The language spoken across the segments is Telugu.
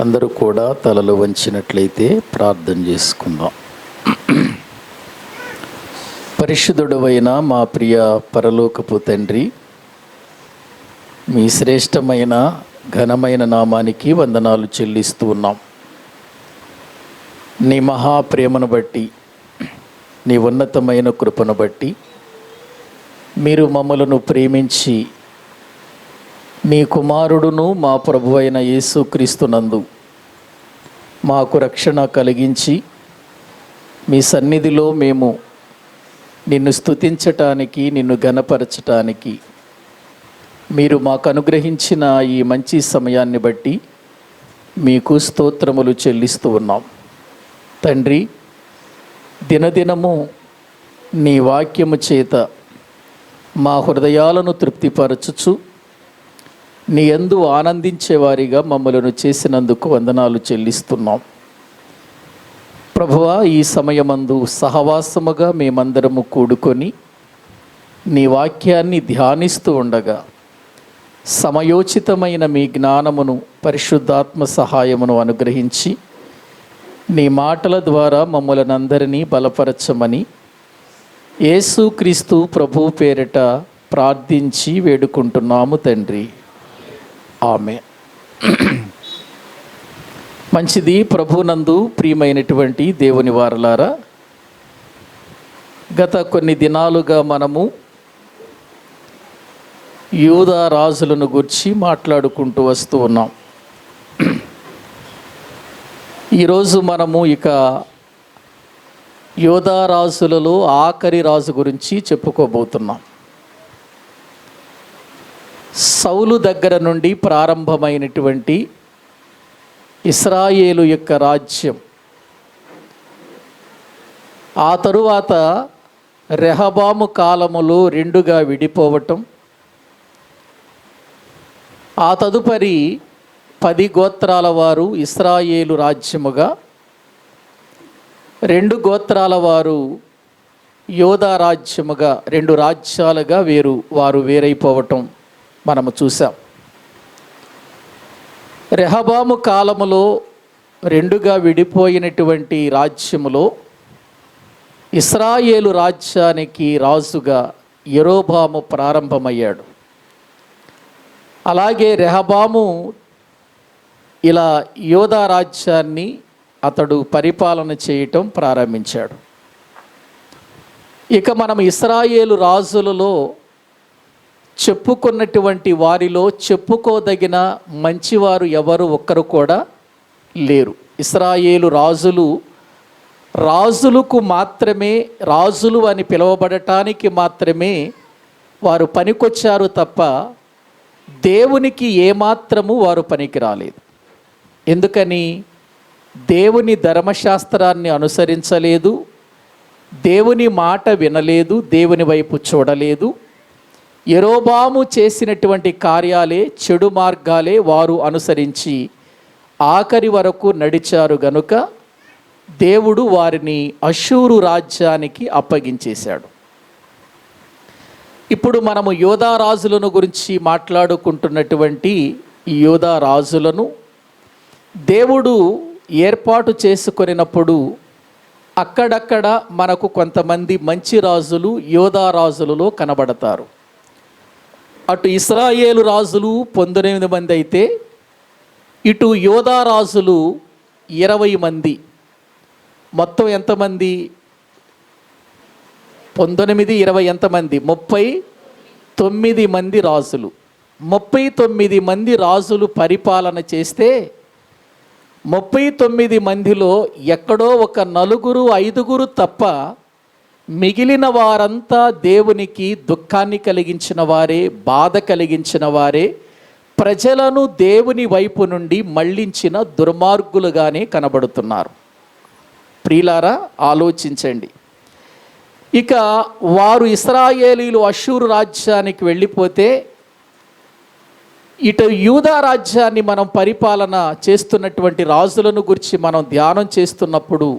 అందరూ కూడా తలలు వంచినట్లయితే ప్రార్థన చేసుకుందాం. పరిశుద్ధుడవైన మా ప్రియ పరలోకపు తండ్రి, మీ శ్రేష్టమైన ఘనమైన నామానికి వందనాలు చెల్లిస్తూ ఉన్నాం. నీ మహాప్రేమను బట్టి, నీ ఉన్నతమైన కృపను బట్టి మీరు మమ్మలను ప్రేమించి నీ కుమారుడును మా ప్రభు అయిన యేసుక్రీస్తునందు మాకు రక్షణ కలిగించి మీ సన్నిధిలో మేము నిన్ను స్తుతించటానికి, నిన్ను ఘనపరచటానికి మీరు మాకు అనుగ్రహించిన ఈ మంచి సమయాన్ని బట్టి మీకు స్తోత్రములు చెల్లిస్తూ ఉన్నాం. తండ్రి, దినదినము నీ వాక్యము చేత మా హృదయాలను తృప్తిపరచుచు నీ యందు ఆనందించేవారిగా మమ్మలను చేసినందుకు వందనాలు చెల్లిస్తున్నాం. ప్రభువా, ఈ సమయమందు సహవాసముగా మేమందరము కూడుకొని నీ వాక్యాన్ని ధ్యానిస్తూ ఉండగా సమయోచితమైన మీ జ్ఞానమును, పరిశుద్ధాత్మ సహాయమును అనుగ్రహించి నీ మాటల ద్వారా మమ్మల్ని అందరినీ బలపరచమని యేసుక్రీస్తు ప్రభు పేరిట ప్రార్థించి వేడుకుంటున్నాము తండ్రి, ఆమేన్. మంచిది. ప్రభునందు ప్రియమైనటువంటి దేవుని వారలారా, గత కొన్ని దినాలుగా మనము యూదా రాజులను గురించి మాట్లాడుకుంటూ వస్తూ ఉన్నాం. ఈరోజు మనము ఇక యూదా రాజులలో ఆఖరి రాజు గురించి చెప్పుకోబోతున్నాం. సౌలు దగ్గర నుండి ప్రారంభమైనటువంటి ఇశ్రాయేలు యొక్క రాజ్యం, ఆ తరువాత రెహబాము కాలములో రెండుగా విడిపోవటం, ఆ తదుపరి 10 గోత్రాల వారు ఇశ్రాయేలు రాజ్యముగా, 2 గోత్రాల వారు యోధా రాజ్యముగా, 2 రాజ్యాలుగా వారు వేరైపోవటం మనము చూసాం. రెహబాము కాలములో రెండుగా విడిపోయినటువంటి రాజ్యములో ఇశ్రాయేలు రాజ్యానికి రాజుగా యెరోబాము ప్రారంభమయ్యాడు. అలాగే రెహబాము ఇలా యోధా రాజ్యాన్ని అతడు పరిపాలన చేయటం ప్రారంభించాడు. ఇక మనం ఇశ్రాయేలు రాజులలో చెప్పుకున్నటువంటి వారిలో చెప్పుకోదగిన మంచివారు ఎవరు ఒక్కరు కూడా లేరు. ఇశ్రాయేలు రాజులకు మాత్రమే, రాజులు అని పిలువబడటానికి మాత్రమే వారు పనికొచ్చారు తప్ప దేవునికి ఏమాత్రము వారు పనికి రాలేదు. ఎందుకని? దేవుని ధర్మశాస్త్రాన్ని అనుసరించలేదు, దేవుని మాట వినలేదు, దేవుని వైపు చూడలేదు. యెరోబాము చేసినటువంటి కార్యాలే, చెడు మార్గాలే వారు అనుసరించి ఆఖరి వరకు నడిచారు గనుక దేవుడు వారిని అష్షూరు రాజ్యానికి అప్పగించేశాడు. ఇప్పుడు మనము యోధా రాజులను గురించి మాట్లాడుకుంటున్నటువంటి ఈ యోధా రాజులను దేవుడు ఏర్పాటు చేసుకొనినప్పుడు అక్కడక్కడ మనకు కొంతమంది మంచి రాజులు యోధా రాజులలో కనబడతారు. అటు ఇశ్రాయేలు రాజులు 19 మంది అయితే, ఇటు యోధా రాజులు 20 మంది. మొత్తం ఎంతమంది? 19, 20 ఎంతమంది? 39 మంది రాజులు. 39 మంది రాజులు పరిపాలన చేస్తే 39 మందిలో ఎక్కడో ఒక 4, 5 తప్ప మిగిలిన వారంతా దేవునికి దుఃఖాన్ని కలిగించిన వారే, బాధ కలిగించిన వారే, ప్రజలను దేవుని వైపు నుండి మళ్ళించిన దుర్మార్గులుగానే కనబడుతున్నారు. ప్రియులారా, ఆలోచించండి. ఇక వారు ఇశ్రాయేలీలు అష్షూరు రాజ్యానికి వెళ్ళిపోతే ఇటు యూదా రాజ్యాన్ని మనం పరిపాలన చేస్తున్నటువంటి రాజులను గురించి మనం ధ్యానం చేస్తున్నప్పుడు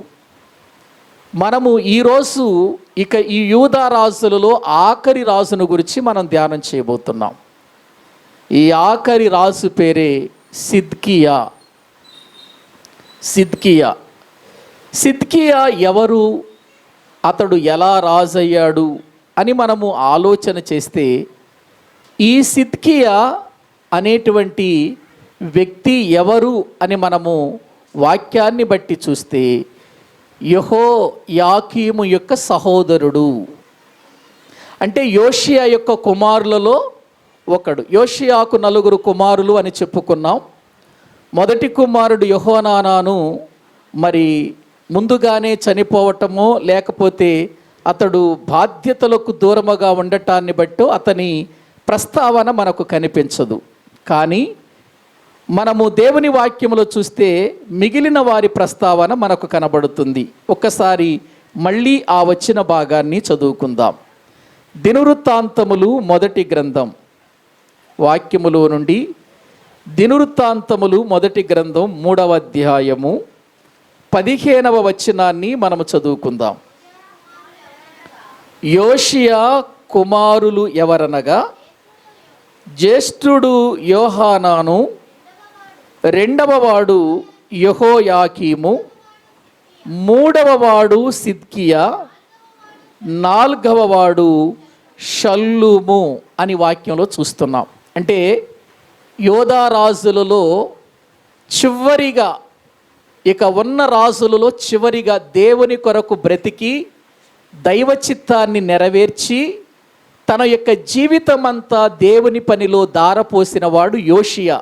మనము ఈరోజు ఇక ఈ యూదా రాజులలో ఆఖరి రాజును గురించి మనం ధ్యానం చేయబోతున్నాం. ఈ ఆఖరి రాజు పేరే సిద్కియా. సిద్కియా. సిద్కియా ఎవరు, అతడు ఎలా రాజయ్యాడు అని మనము ఆలోచన చేస్తే, ఈ సిద్కియా అనేటువంటి వ్యక్తి ఎవరు అని మనము వాక్యాన్ని బట్టి చూస్తే యెహోయాకీము యొక్క సహోదరుడు, అంటే యోషియా యొక్క కుమారులలో ఒకడు. యోషియాకు 4 కుమారులు అని చెప్పుకున్నాం. మొదటి కుమారుడు యెహోనానాను మరి ముందుగానే చనిపోవటమో లేకపోతే అతడు బాధ్యతలకు దూరముగా ఉండటాన్ని బట్టి అతని ప్రస్తావన మనకు కనిపించదు. కానీ మనము దేవుని వాక్యములో చూస్తే మిగిలిన వారి ప్రస్తావన మనకు కనబడుతుంది. ఒక్కసారి మళ్ళీ ఆ వచ్చిన భాగాన్ని చదువుకుందాం. దినవృత్తాంతములు మొదటి గ్రంథం వాక్యములో నుండి, దినవృత్తాంతములు మొదటి గ్రంథం 3వ అధ్యాయము 15వ వచనాన్ని మనము చదువుకుందాం. యోషియా కుమారులు ఎవరనగా, జ్యేష్ఠుడు యోహానాను, రెండవ వాడు యెహోయాకీము, మూడవ వాడు సిద్కియా, నాలుగవ వాడు షల్లూము అని వాక్యంలో చూస్తున్నాం. అంటే యోధా రాజులలో చివరిగా, ఇక ఉన్న రాజులలో చివరిగా దేవుని కొరకు బ్రతికి దైవ చిత్తాన్ని నెరవేర్చి తన యొక్క జీవితం అంతా దేవుని పనిలో ధారపోసిన వాడు యోషియా.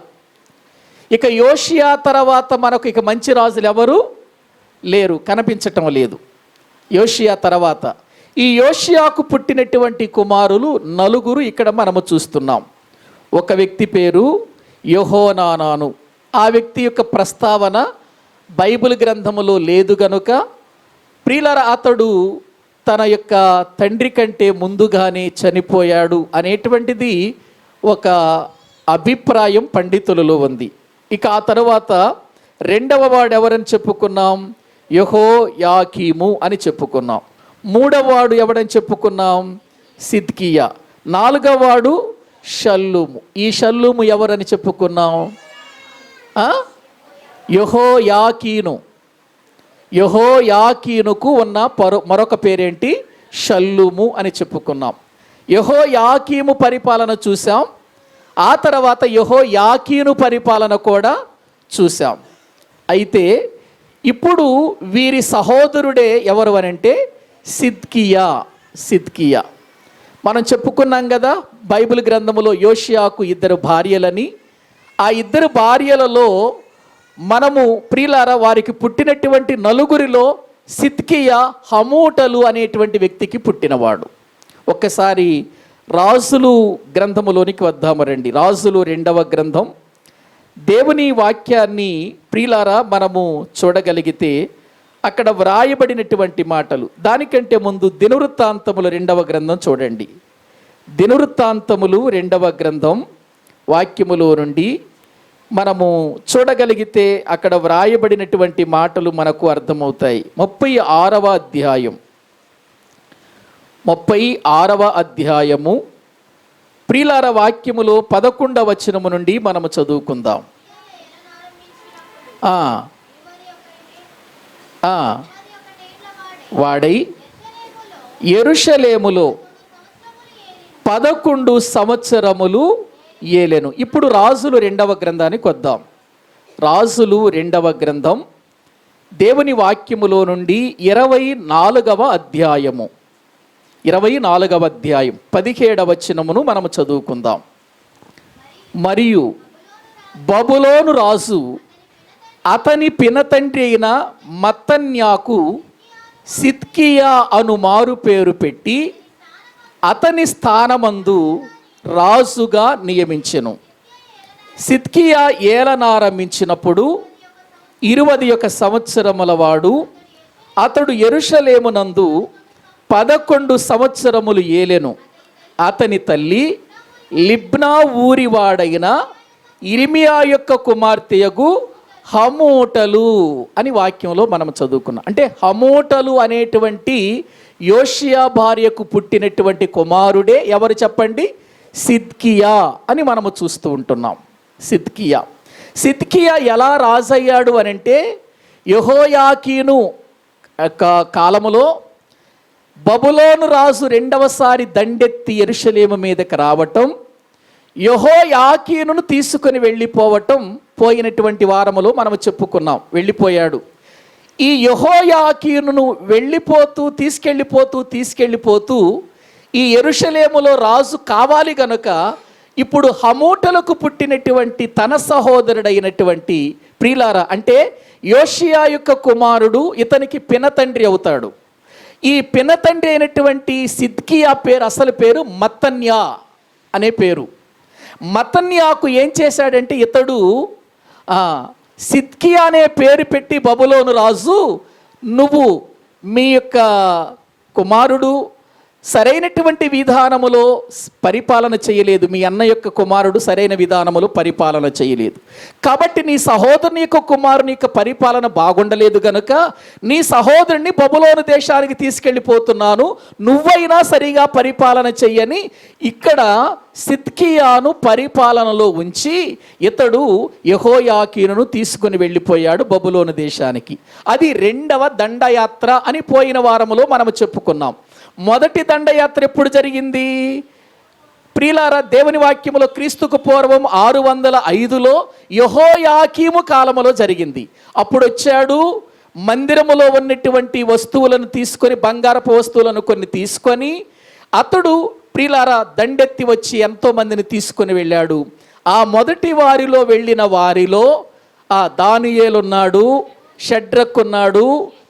ఇక యోషియా తర్వాత మనకు ఇక మంచి రాజులు ఎవరు లేరు, కనిపించటం లేదు. యోషియా తర్వాత ఈ యోషియాకు పుట్టినటువంటి కుమారులు 4 ఇక్కడ మనము చూస్తున్నాం. ఒక వ్యక్తి పేరు యెహోనానాను. ఆ వ్యక్తి యొక్క ప్రస్తావన బైబిల్ గ్రంథములో లేదు గనుక ప్రియులారా, అతడు తన యొక్క తండ్రి కంటే ముందుగానే చనిపోయాడు అనేటువంటిది ఒక అభిప్రాయం పండితులలో ఉంది. ఇక ఆ తరువాత రెండవ వాడు ఎవరని చెప్పుకున్నాం, యెహోయాకీము అని చెప్పుకున్నాం. మూడవ వాడు ఎవడని చెప్పుకున్నాం, సిద్కియా. నాలుగవ వాడు షల్లూము. ఈ షల్లూము ఎవరని చెప్పుకున్నాం, యెహోయాకీను. యెహోయాకీనుకు ఉన్న మరొక పేరేంటి, షల్లూము అని చెప్పుకున్నాం. యెహోయాకీము పరిపాలన చూసాం, ఆ తర్వాత యెహోయాకీను పరిపాలన కూడా చూసాం. అయితే ఇప్పుడు వీరి సహోదరుడే ఎవరు అనంటే సిద్కియా. సిద్కియా మనం చెప్పుకున్నాం కదా, బైబిల్ గ్రంథములో యోషియాకు 2 భార్యలని. ఆ 2 భార్యలలో మనము ప్రియులారా వారికి పుట్టినటువంటి 4లో సిద్కియా హమూటలు అనేటువంటి వ్యక్తికి పుట్టినవాడు. ఒక్కసారి రాజులు గ్రంథములోనికి వద్దాము రండి. రాజులు 2వ గ్రంథం. దేవుని వాక్యాన్ని ప్రియులారా మనము చూడగలిగితే అక్కడ వ్రాయబడినటువంటి మాటలు, దానికంటే ముందు దినవృత్తాంతములు 2వ గ్రంథం చూడండి. దినవృత్తాంతములు 2వ గ్రంథం వాక్యములో నుండి మనము చూడగలిగితే అక్కడ వ్రాయబడినటువంటి మాటలు మనకు అర్థమవుతాయి. 36వ అధ్యాయం 36వ అధ్యాయము ప్రియులార వాక్యములో 11వ వచనము నుండి మనము చదువుకుందాం. వాడై యెరూషలేములో 11 సంవత్సరములు ఏలెను. ఇప్పుడు రాజులు 2వ గ్రంథానికి వద్దాం. రాజులు 2వ గ్రంథం దేవుని వాక్యములో నుండి 24వ అధ్యాయము 24వ అధ్యాయం 17వ వచనమును మనము చదువుకుందాం. మరియు బబులోను రాజు అతని పినతండ్రి అయిన మత్తన్యాకు సిద్కియా అను మారు పేరు పెట్టి అతని స్థానమందు రాజుగా నియమించెను. సిద్కియా ఏలనారంభించినప్పుడు 21 సంవత్సరముల వాడు. అతడు యెరూషలేమునందు 11 సంవత్సరములు ఏలెను. అతని తల్లి లిబ్నా ఊరివాడైన ఇర్మియా యొక్క కుమార్తెయగు హమూటలు అని వాక్యంలో మనం చదువుకున్నాం. అంటే హమూటలు అనేటువంటి యోషియా భార్యకు పుట్టినటువంటి కుమారుడే ఎవరు చెప్పండి, సిద్కియా అని మనము చూస్తూ ఉంటున్నాం. సిద్కియా ఎలా రాజయ్యాడు అనంటే యెహోయాకీను కాలములో బబులోను రాజు రెండవసారి దండెత్తి యెరూషలేము మీదకి రావటం, యెహోయాకీనును తీసుకొని వెళ్ళిపోవటం పోయినటువంటి వారములో మనము చెప్పుకున్నాం. వెళ్ళిపోయాడు. ఈ యెహోయాకీనును తీసుకెళ్ళిపోతూ ఈ యెరూషలేములో రాజు కావాలి గనుక ఇప్పుడు హమూటలకు పుట్టినటువంటి తన సహోదరుడైనటువంటి ప్రియులారా, అంటే యోషియా యొక్క కుమారుడు, ఇతనికి పినతండ్రి అవుతాడు. ఈ పినతండ్రి అయినటువంటి సిద్కియా పేరు, అసలు పేరు మత్తన్యా అనే పేరు. మత్తన్యాకు ఏం చేశాడంటే ఇతడు సిద్కియా అనే పేరు పెట్టి బబులోను రాజు, నువ్వు మీ యొక్క కుమారుడు సరైనటువంటి విధానములో పరిపాలన చేయలేదు, మీ అన్న యొక్క కుమారుడు సరైన విధానములో పరిపాలన చేయలేదు, కాబట్టి నీ సహోదరుని యొక్క కుమారుని యొక్క పరిపాలన బాగుండలేదు గనుక నీ సహోదరుని బబులోను దేశానికి తీసుకెళ్ళిపోతున్నాను, నువ్వైనా సరిగా పరిపాలన చెయ్యని ఇక్కడ సిద్కియాను పరిపాలనలో ఉంచి ఇతడు యెహోయాకీనును తీసుకుని వెళ్ళిపోయాడు బబులోను దేశానికి. అది రెండవ దండయాత్ర అని పోయిన వారములో మనము చెప్పుకున్నాం. మొదటి దండయాత్ర ఎప్పుడు జరిగింది ప్రియులారా? దేవుని వాక్యములో క్రీస్తుకు పూర్వం 605లో యెహోయాకీము కాలములో జరిగింది. అప్పుడు వచ్చాడు, మందిరములో ఉన్నటువంటి వస్తువులను తీసుకొని, బంగారపు వస్తువులను కొన్ని తీసుకొని అతడు ప్రియులారా దండెత్తి వచ్చి ఎంతో మందిని తీసుకొని వెళ్ళాడు. ఆ మొదటి వారిలో వెళ్ళిన వారిలో దానియేలున్నాడు, షడ్రక్ ఉన్నాడు,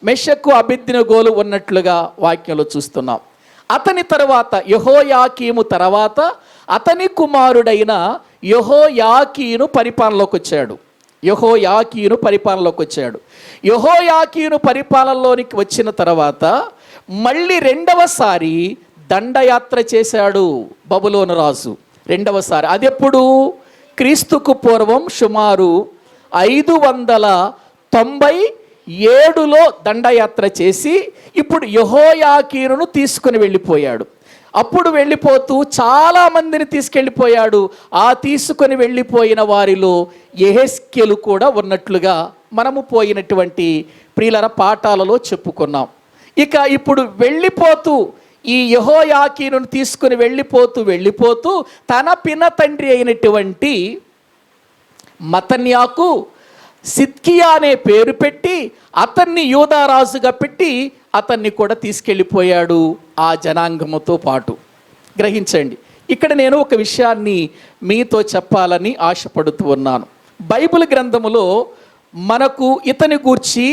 మెషకు అబేద్నెగోలు ఉన్నట్లుగా వాక్యంలో చూస్తున్నాం. అతని తర్వాత యెహోయాకీము తర్వాత అతని కుమారుడైన యెహోయాకీను పరిపాలనలోకి వచ్చాడు. యెహోయాకీను పరిపాలనలోనికి వచ్చిన తర్వాత మళ్ళీ రెండవసారి దండయాత్ర చేశాడు బబులోను రాజు. రెండవసారి అది ఎప్పుడు? క్రీస్తుకు పూర్వం సుమారు 597లో దండయాత్ర చేసి ఇప్పుడు యెహోయాకీనును తీసుకుని వెళ్ళిపోయాడు. అప్పుడు వెళ్ళిపోతూ చాలామందిని తీసుకెళ్ళిపోయాడు. ఆ తీసుకొని వెళ్ళిపోయిన వారిలో యెహెజ్కేలు కూడా ఉన్నట్లుగా మనము పోయినటువంటి ప్రియులర పాఠాలలో చెప్పుకున్నాం. ఇక ఇప్పుడు వెళ్ళిపోతూ ఈ యెహోయాకీనును తీసుకుని వెళ్ళిపోతూ తన పిన తండ్రి అయినటువంటి మత్తన్యాకు సిద్కియా అనే పేరు పెట్టి అతన్ని యూదారాజుగా పెట్టి అతన్ని కూడా తీసుకెళ్ళిపోయాడు ఆ జనాంగముతో పాటు. గ్రహించండి, ఇక్కడ నేను ఒక విషయాన్ని మీతో చెప్పాలని ఆశపడుతూ ఉన్నాను. బైబిల్ గ్రంథములో మనకు ఇతని గూర్చి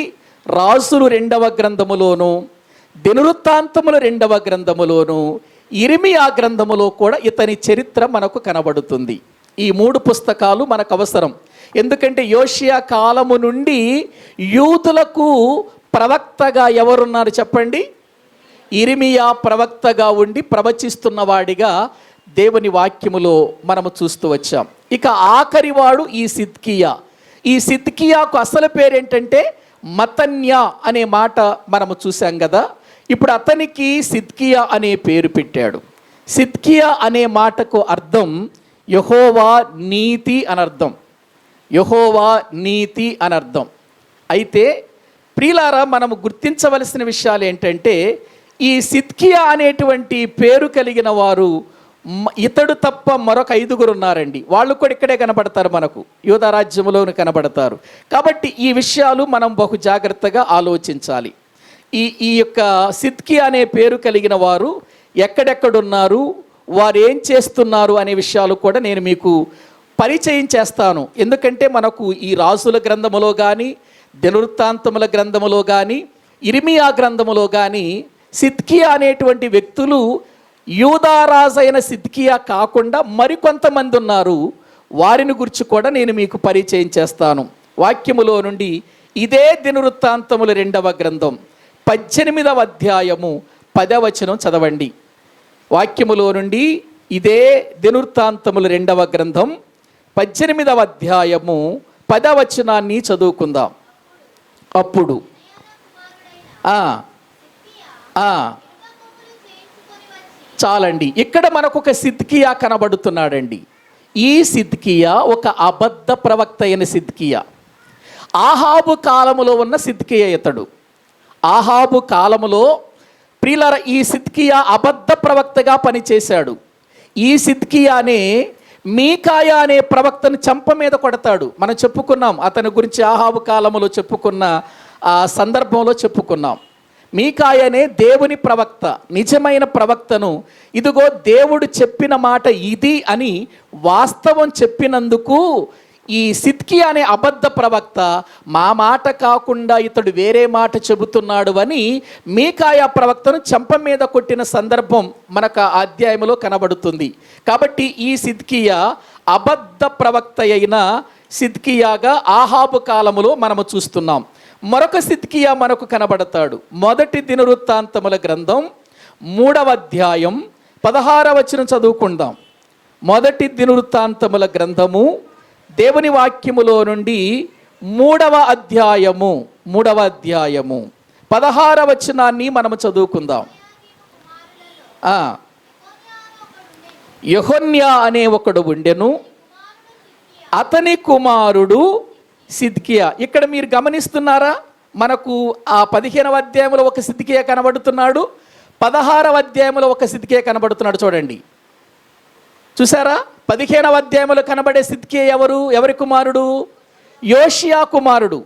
రాజులు 2వ గ్రంథములోను, దినవృత్తాంతములు 2వ గ్రంథములోను, ఇర్మియా గ్రంథములో కూడా ఇతని చరిత్ర మనకు కనబడుతుంది. ఈ 3 పుస్తకాలు మనకు అవసరం. ఎందుకంటే యోషియా కాలము నుండి యూదులకు ప్రవక్తగా ఎవరున్నారు చెప్పండి? ఇర్మియా ప్రవక్తగా ఉండి ప్రవచిస్తున్నవాడిగా దేవుని వాక్యములో మనము చూస్తూ వచ్చాం. ఇక ఆఖరివాడు ఈ సిద్కియా. ఈ సిద్కియాకు అసలు పేరేంటంటే మత్తన్యా అనే మాట మనము చూసాం కదా. ఇప్పుడు అతనికి సిద్కియా అనే పేరు పెట్టాడు. సిద్కియా అనే మాటకు అర్థం యెహోవా నీతి అనర్థం. యెహోవా నీతి అనర్థం. అయితే ప్రియులారా, మనము గుర్తించవలసిన విషయాలు ఏంటంటే ఈ సిద్కియా అనేటువంటి పేరు కలిగిన వారు ఇతడు తప్ప మరొక 5గురు ఉన్నారండి. వాళ్ళు కూడా ఇక్కడే కనబడతారు, మనకు యూదా రాజ్యములోను కనబడతారు. కాబట్టి ఈ విషయాలు మనం బహు జాగ్రత్తగా ఆలోచించాలి. ఈ యొక్క సిద్కియా అనే పేరు కలిగిన వారు ఎక్కడెక్కడున్నారు, వారు ఏం చేస్తున్నారు అనే విషయాలు కూడా నేను మీకు పరిచయం చేస్తాను. ఎందుకంటే మనకు ఈ రాజుల గ్రంథములో కానీ, దినవృత్తాంతముల గ్రంథములో కానీ, ఇర్మియా గ్రంథములో కానీ సిద్కియా అనేటువంటి వ్యక్తులు యూదారాజు అయిన సిద్కియా కాకుండా మరికొంతమంది ఉన్నారు. వారిని గురించి కూడా నేను మీకు పరిచయం చేస్తాను. వాక్యములో నుండి ఇదే దినవృత్తాంతముల 2వ గ్రంథం 18వ అధ్యాయము 10వ వచనం చదవండి. వాక్యములో నుండి ఇదే దినవృత్తాంతముల 2వ గ్రంథం 18వ అధ్యాయము 10వ వచనాన్ని చదువుకుందాం. అప్పుడు చాలండి, ఇక్కడ మనకు ఒక సిద్కియా కనబడుతున్నాడండి. ఈ సిద్కియా ఒక అబద్ధ ప్రవక్త అయిన సిద్కియా. ఆహాబు కాలములో ఉన్న సిద్కియా ఇతడు. ఆహాబు కాలములో ప్రియులారా ఈ సిద్కియా అబద్ధ ప్రవక్తగా పనిచేశాడు. ఈ సిద్కియానే మీకాయా అనే ప్రవక్తను చెంప మీద కొడతాడు. మనం చెప్పుకున్నాం అతని గురించి ఆహాబు కాలములో చెప్పుకున్న ఆ సందర్భంలో చెప్పుకున్నాం. మీకాయనే దేవుని ప్రవక్త, నిజమైన ప్రవక్తను ఇదిగో దేవుడు చెప్పిన మాట ఇది అని వాస్తవం చెప్పినందుకు ఈ సిద్కియా అనే అబద్ధ ప్రవక్త మా మాట కాకుండా ఇతడు వేరే మాట చెబుతున్నాడు అని మీకాయా ప్రవక్తను చెంప మీద కొట్టిన సందర్భం మనకు ఆ అధ్యాయంలో కనబడుతుంది. కాబట్టి ఈ సిద్కియా అబద్ధ ప్రవక్త అయిన సిద్కియాగా ఆహాబు కాలములో మనము చూస్తున్నాం. మరొక సిద్కియా మనకు కనబడతాడు. మొదటి దినవృత్తాంతముల గ్రంథం 3వ అధ్యాయం 16వ వచనం చదువుకుందాం. మొదటి దినవృత్తాంతముల గ్రంథము దేవుని వాక్యములో నుండి 3వ అధ్యాయము 16వ వచనాన్ని మనము చదువుకుందాం. యెహోన్యా అనే ఒకడు ఉండెను, అతని కుమారుడు సిద్కియా. ఇక్కడ మీరు గమనిస్తున్నారా, మనకు ఆ 15వ అధ్యాయంలో ఒక సిద్కియా కనబడుతున్నాడు, 16వ అధ్యాయంలో ఒక సిద్కియా కనబడుతున్నాడు. చూడండి, చూసారా? 15వ అధ్యాయంలో కనబడే సిద్కియా ఎవరి కుమారుడు? యోషియా కుమారుడు.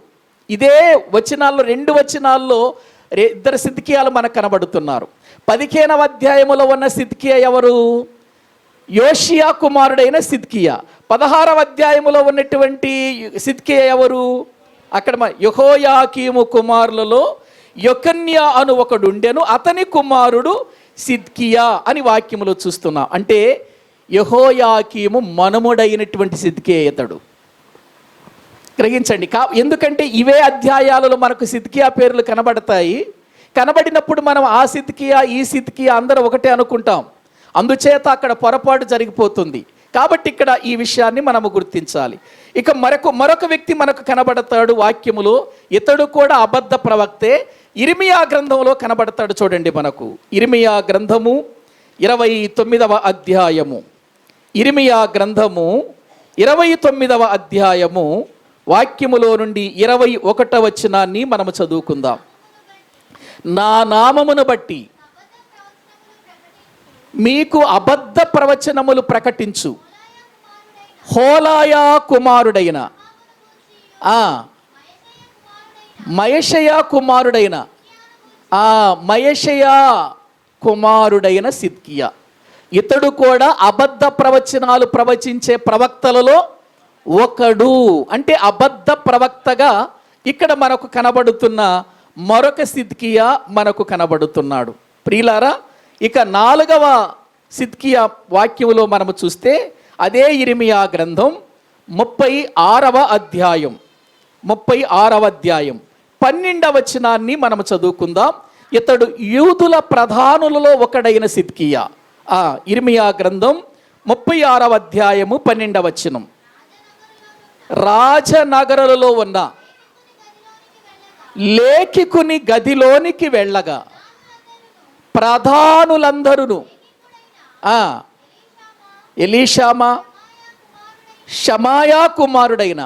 ఇదే వచనాల్లో 2 వచనాల్లో ఇద్దరు సిద్కియాలు మనకు కనబడుతున్నారు. 15వ అధ్యాయంలో ఉన్న సిద్కియా ఎవరు? యోషియా కుమారుడైన సిద్కియా. 16వ అధ్యాయంలో ఉన్నటువంటి సిద్కియా ఎవరు? అక్కడ యెహోయాకీము కుమారులలో యెకొన్యా అను ఒకడు ఉండెను, అతని కుమారుడు సిద్కియా అని వాక్యములో చూస్తున్నాం. అంటే యెహోయాకీము మనుమడైనటువంటి సిద్కియా ఇతడు. గ్రహించండి. ఎందుకంటే ఇవే అధ్యాయాలలో మనకు సిద్కియా పేర్లు కనబడతాయి. కనబడినప్పుడు మనం ఆ సిద్కియా ఈ సిద్కియా అందరూ ఒకటే అనుకుంటాం. అందుచేత అక్కడ పొరపాటు జరిగిపోతుంది. కాబట్టి ఇక్కడ ఈ విషయాన్ని మనము గుర్తించాలి. ఇక మరొక వ్యక్తి మనకు కనబడతాడు వాక్యములో. ఇతడు కూడా అబద్ధ ప్రవక్తే. ఇర్మియా గ్రంథంలో కనబడతాడు. చూడండి, మనకు ఇర్మియా గ్రంథము 29వ అధ్యాయము, ఇర్మియా గ్రంథము 29వ అధ్యాయము వాక్యములో నుండి 21వ వచనాన్ని మనము చదువుకుందాం. నా నామమును బట్టి మీకు అబద్ధ ప్రవచనములు ప్రకటించు హోలాయా కుమారుడైన మయషయా కుమారుడైన సిద్కియా. ఇతడు కూడా అబద్ధ ప్రవచనాలు ప్రవచించే ప్రవక్తలలో ఒకడు. అంటే అబద్ధ ప్రవక్తగా ఇక్కడ మనకు కనబడుతున్న మరొక సిద్కియా మనకు కనబడుతున్నాడు. ప్రియులారా, ఇక 4వ సిద్కియా వాక్యములో మనము చూస్తే అదే ఇర్మియా గ్రంథం 36వ అధ్యాయం 12వ వచనాన్ని మనము చదువుకుందాం. ఇతడు యూదుల ప్రధానులలో ఒకడైన సిద్కియా. ఇర్మియా గ్రంథం 36వ అధ్యాయము 12వ వచనం. రాజనగరులలో ఉన్న లేఖికుని గదిలోనికి వెళ్ళగా ప్రధానులందరూ ఎలీషామా షమాయా కుమారుడైన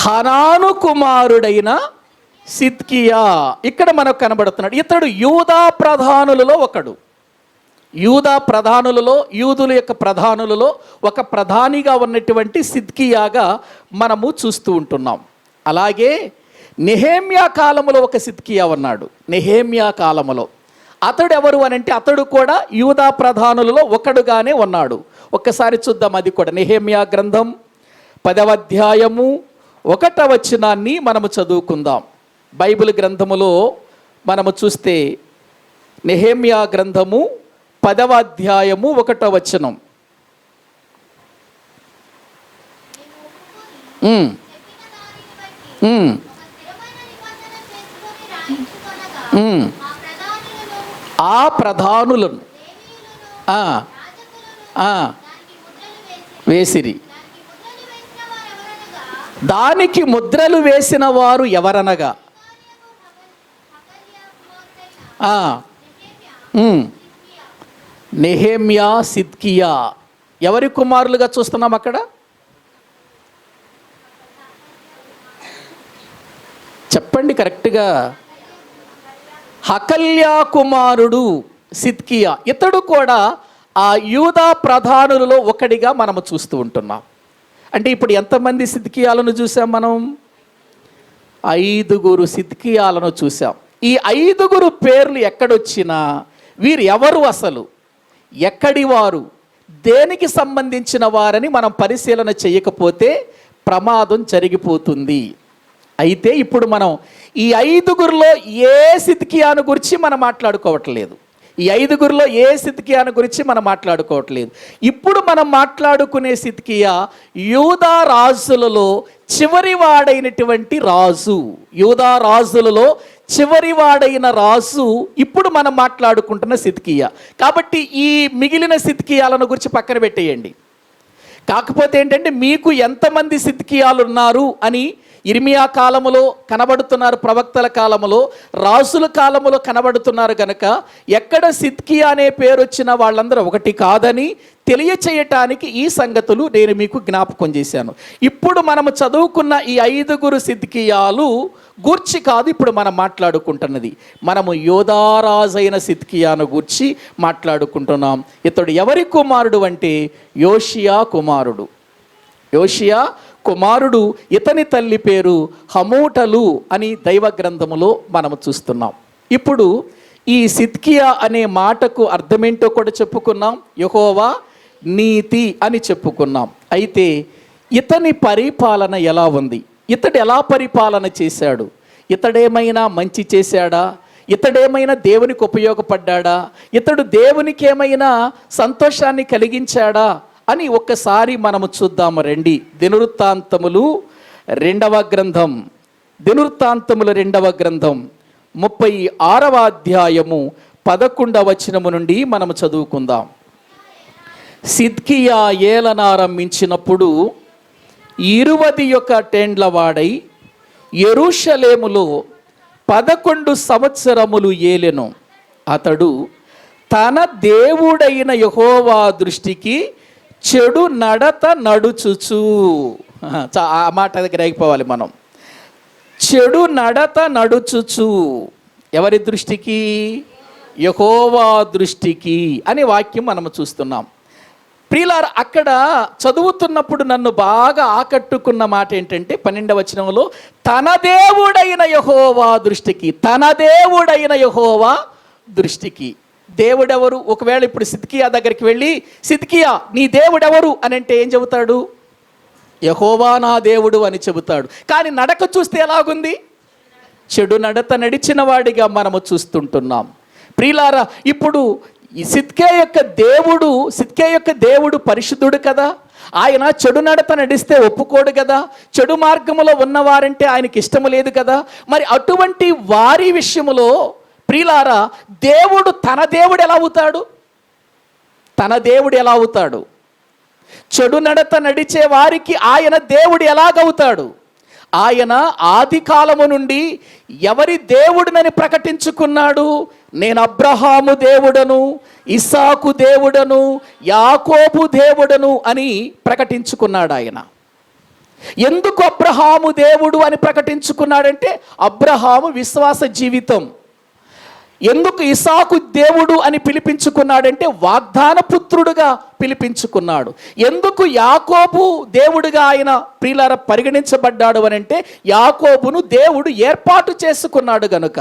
హనాను కుమారుడైన సిద్కియా ఇక్కడ మనకు కనబడుతున్నాడు. ఇతడు యూదా ప్రధానులలో ఒకడు. యూదా ప్రధానులలో, యూదుల యొక్క ప్రధానులలో ఒక ప్రధానిగా ఉన్నటువంటి సిద్కియాగా మనము చూస్తూ ఉంటున్నాం. అలాగే నెహెమ్యా కాలములో ఒక సిద్కియా ఉన్నాడు. నెహెమ్యా కాలములో అతడు ఎవరు అని అంటే అతడు కూడా యూదా ప్రధానులలో ఒకడుగానే ఉన్నాడు. ఒక్కసారి చూద్దాం. అది కూడా నెహెమ్యా గ్రంథం 10వ అధ్యాయము 1వ వచనాన్ని మనము చదువుకుందాం. బైబిల్ గ్రంథములో మనము చూస్తే నెహెమ్యా గ్రంథము 10వ అధ్యాయము 1వ వచనం. ఆ ప్రధానులను వేసిరి. దానికి ముద్రలు వేసిన వారు ఎవరనగా నెహెమ్యా, సిద్కియా ఎవరి కుమారులుగా చూస్తున్నాం అక్కడ? చెప్పండి కరెక్ట్గా. హకల్యా కుమారుడు సిద్కియా. ఇతడు కూడా ఆ యూదా ప్రధానులలో ఒకడిగా మనము చూస్తూ ఉంటున్నాం. అంటే ఇప్పుడు ఎంతమంది సిద్కియాలను చూసాం మనం? 5 సిద్కియాలను చూసాం. ఈ 5 పేర్లు ఎక్కడొచ్చినా వీరు ఎవరు, అసలు ఎక్కడి వారు, దేనికి సంబంధించిన వారని మనం పరిశీలన చేయకపోతే ప్రమాదం జరిగిపోతుంది. అయితే ఇప్పుడు మనం ఈ 5 ఏ సిద్కియాను గురించి మనం మాట్లాడుకోవట్లేదు. ఈ 5 ఏ సిద్కియాను గురించి మనం మాట్లాడుకోవట్లేదు. ఇప్పుడు మనం మాట్లాడుకునే సిద్కియా యూదా రాజులలో చివరి వాడైనటువంటి రాజు. యూదా రాజులలో చివరి వాడైన రాజు ఇప్పుడు మనం మాట్లాడుకుంటున్న సిద్కియా. కాబట్టి ఈ మిగిలిన సిద్కియాలను గురించి పక్కన పెట్టేయండి. కాకపోతే ఏంటంటే మీకు ఎంతమంది సిద్కియాలు ఉన్నారు అని ఇర్మియా కాలములో కనబడుతున్నారు, ప్రవక్తల కాలములో, రాజుల కాలములో కనబడుతున్నారు కనుక ఎక్కడ సిద్కియా అనే పేరు వచ్చిన వాళ్ళందరూ ఒకటి కాదని తెలియచేయటానికి ఈ సంగతులు నేను మీకు జ్ఞాపకం చేశాను. ఇప్పుడు మనము చదువుకున్న ఈ 5 సిద్కియాలు గూర్చి కాదు ఇప్పుడు మనం మాట్లాడుకుంటున్నది. మనము యోధారాజైన సిద్కియాను గూర్చి మాట్లాడుకుంటున్నాం. ఇతడు ఎవరి కుమారుడు అంటే యోషియా కుమారుడు. యోషియా కుమారుడు. ఇతని తల్లి పేరు హమూటలు అని దైవ గ్రంథములో మనము చూస్తున్నాం. ఇప్పుడు ఈ సిద్కియా అనే మాటకు అర్థమేంటో కూడా చెప్పుకున్నాం. యెహోవా నీతి అని చెప్పుకున్నాం. అయితే ఇతని పరిపాలన ఎలా ఉంది? ఇతడు ఎలా పరిపాలన చేశాడు? ఇతడేమైనా మంచి చేశాడా? ఇతడేమైనా దేవునికి ఉపయోగపడ్డాడా? ఇతడు దేవునికి ఏమైనా సంతోషాన్ని కలిగించాడా అని ఒక్కసారి మనము చూద్దాము రండి. దినవృత్తాంతములు 2వ గ్రంథం 36వ అధ్యాయము 11వ వచనము నుండి మనము చదువుకుందాం. సిద్కియా ఏలనారంభించినప్పుడు 21 వాడై యెరూషలేములో 11 సంవత్సరములు ఏలెను. అతడు తన దేవుడైన యెహోవా దృష్టికి చెడు నడత నడుచుచు. ఆ మాట దగ్గర అయిపోవాలి మనం. చెడు నడత నడుచుచు ఎవరి దృష్టికి? యెహోవా దృష్టికి అనే వాక్యం మనము చూస్తున్నాం. ప్రియులారా, అక్కడ చదువుతున్నప్పుడు నన్ను బాగా ఆకట్టుకున్న మాట ఏంటంటే 12వ వచనంలో తన దేవుడైన యెహోవా దృష్టికి, తన దేవుడైన యెహోవా దృష్టికి. దేవుడెవరు? ఒకవేళ ఇప్పుడు సిద్కియా దగ్గరికి వెళ్ళి సిద్కియా నీ దేవుడెవరు అని అంటే ఏం చెబుతాడు? యెహోవా నా దేవుడు అని చెబుతాడు. కానీ నడక చూస్తే ఎలాగుంది? చెడు నడత నడిచిన వాడిగా మనము చూస్తుంటున్నాం. ప్రియులారా, ఇప్పుడు ఈ సిద్కియా యొక్క దేవుడు పరిశుద్ధుడు కదా. ఆయన చెడు నడత నడిస్తే ఒప్పుకోడు కదా. చెడు మార్గములో ఉన్నవారంటే ఆయనకి ఇష్టము లేదు కదా. మరి అటువంటి వారి విషయములో ప్రియులారా, దేవుడు తన దేవుడు ఎలా అవుతాడు? తన దేవుడు ఎలా అవుతాడు? చెడు నడత నడిచే వారికి ఆయన దేవుడు ఎలాగవుతాడు? ఆయన ఆది కాలము నుండి ఎవరి దేవుడినని ప్రకటించుకున్నాడు? నేను అబ్రహాము దేవుడను, ఇస్సాకు దేవుడను, యాకోబు దేవుడను అని ప్రకటించుకున్నాడు ఆయన. ఎందుకు అబ్రహాము దేవుడు అని ప్రకటించుకున్నాడంటే అబ్రహాము విశ్వాస జీవితం. ఎందుకు ఇస్సాకు దేవుడు అని పిలిపించుకున్నాడంటే వాగ్దాన పుత్రుడుగా పిలిపించుకున్నాడు. ఎందుకు యాకోబు దేవుడుగా ఆయన ప్రియులారా పరిగణించబడ్డాడు అని అంటే యాకోబును దేవుడు ఏర్పాటు చేసుకున్నాడు గనుక.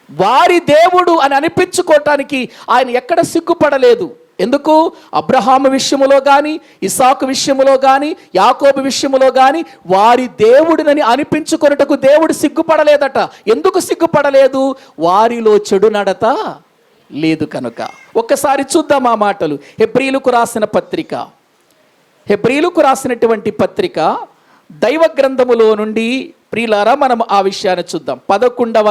వారి దేవుడు అని అనిపించుకోవటానికి ఆయన ఎక్కడ సిగ్గుపడలేదు. ఎందుకు? అబ్రహాము విషయములో కానీ, ఇస్సాకు విషయములో కానీ, యాకోబు విషయములో కానీ వారి దేవుడినని అనిపించుకొనుటకు దేవుడు సిగ్గుపడలేదట. ఎందుకు సిగ్గుపడలేదు? వారిలో చెడు నడత లేదు కనుక. ఒక్కసారి చూద్దాం ఆ మాటలు. హెబ్రీలకు రాసినటువంటి పత్రిక దైవ గ్రంథములో నుండి ప్రియులారా మనం ఆ విషయాన్ని చూద్దాం. 11వ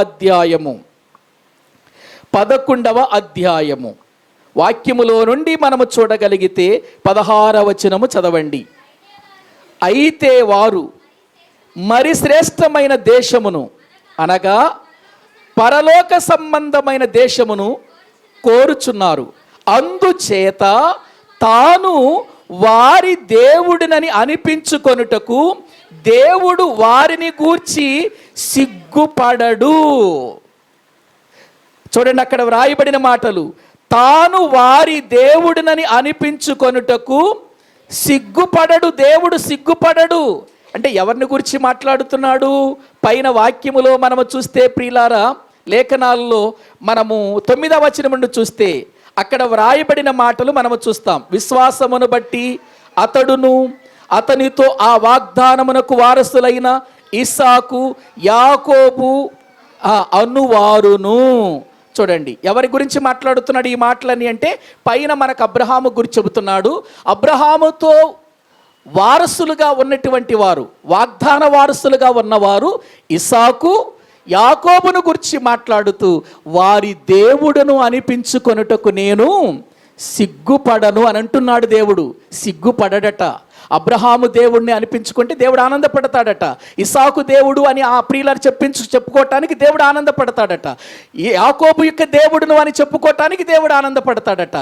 అధ్యాయము వాక్యములో నుండి మనము చూడగలిగితే 16వ వచనము చదవండి. అయితే వారు మరి శ్రేష్టమైన దేశమును అనగా పరలోక సంబంధమైన దేశమును కోరుచున్నారు. అందుచేత తాను వారి దేవుడినని అనిపించుకొనుటకు దేవుడు వారిని గూర్చి సిగ్గుపడడు. చూడండి, అక్కడ వ్రాయబడిన మాటలు, తాను వారి దేవుడినని అనిపించుకొనుటకు సిగ్గుపడడు. దేవుడు సిగ్గుపడడు అంటే ఎవరిని గురించి మాట్లాడుతున్నాడు? పైన వాక్యములో మనము చూస్తే ప్రియులారా, లేఖనాల్లో మనము 9వ వచనం నుండి చూస్తే అక్కడ వ్రాయబడిన మాటలు మనము చూస్తాం. విశ్వాసమును బట్టి అతడును అతనితో ఆ వాగ్దానమునకు వారసులైన ఇస్సాకు యాకోబు అనువారును. చూడండి, ఎవరి గురించి మాట్లాడుతున్నాడు ఈ మాటలని అంటే పైన మనకు అబ్రహాము గురించి చెబుతున్నాడు. అబ్రహాముతో వారసులుగా ఉన్నటువంటి వారు, వాగ్దాన వారసులుగా ఉన్నవారు ఇస్సాకు యాకోబును గురించి మాట్లాడుతూ వారి దేవుడును అనిపించుకొనుటకు నేను సిగ్గుపడను అని అంటున్నాడు. దేవుడు సిగ్గుపడడట. అబ్రహాము దేవుడిని అనిపించుకుంటే దేవుడు ఆనందపడతాడట. ఇస్సాకు దేవుడు అని ఆ ప్రియులను చెప్పుకోవటానికి దేవుడు ఆనందపడతాడట. యాకోబు యొక్క దేవుడును అని చెప్పుకోవటానికి దేవుడు ఆనందపడతాడట.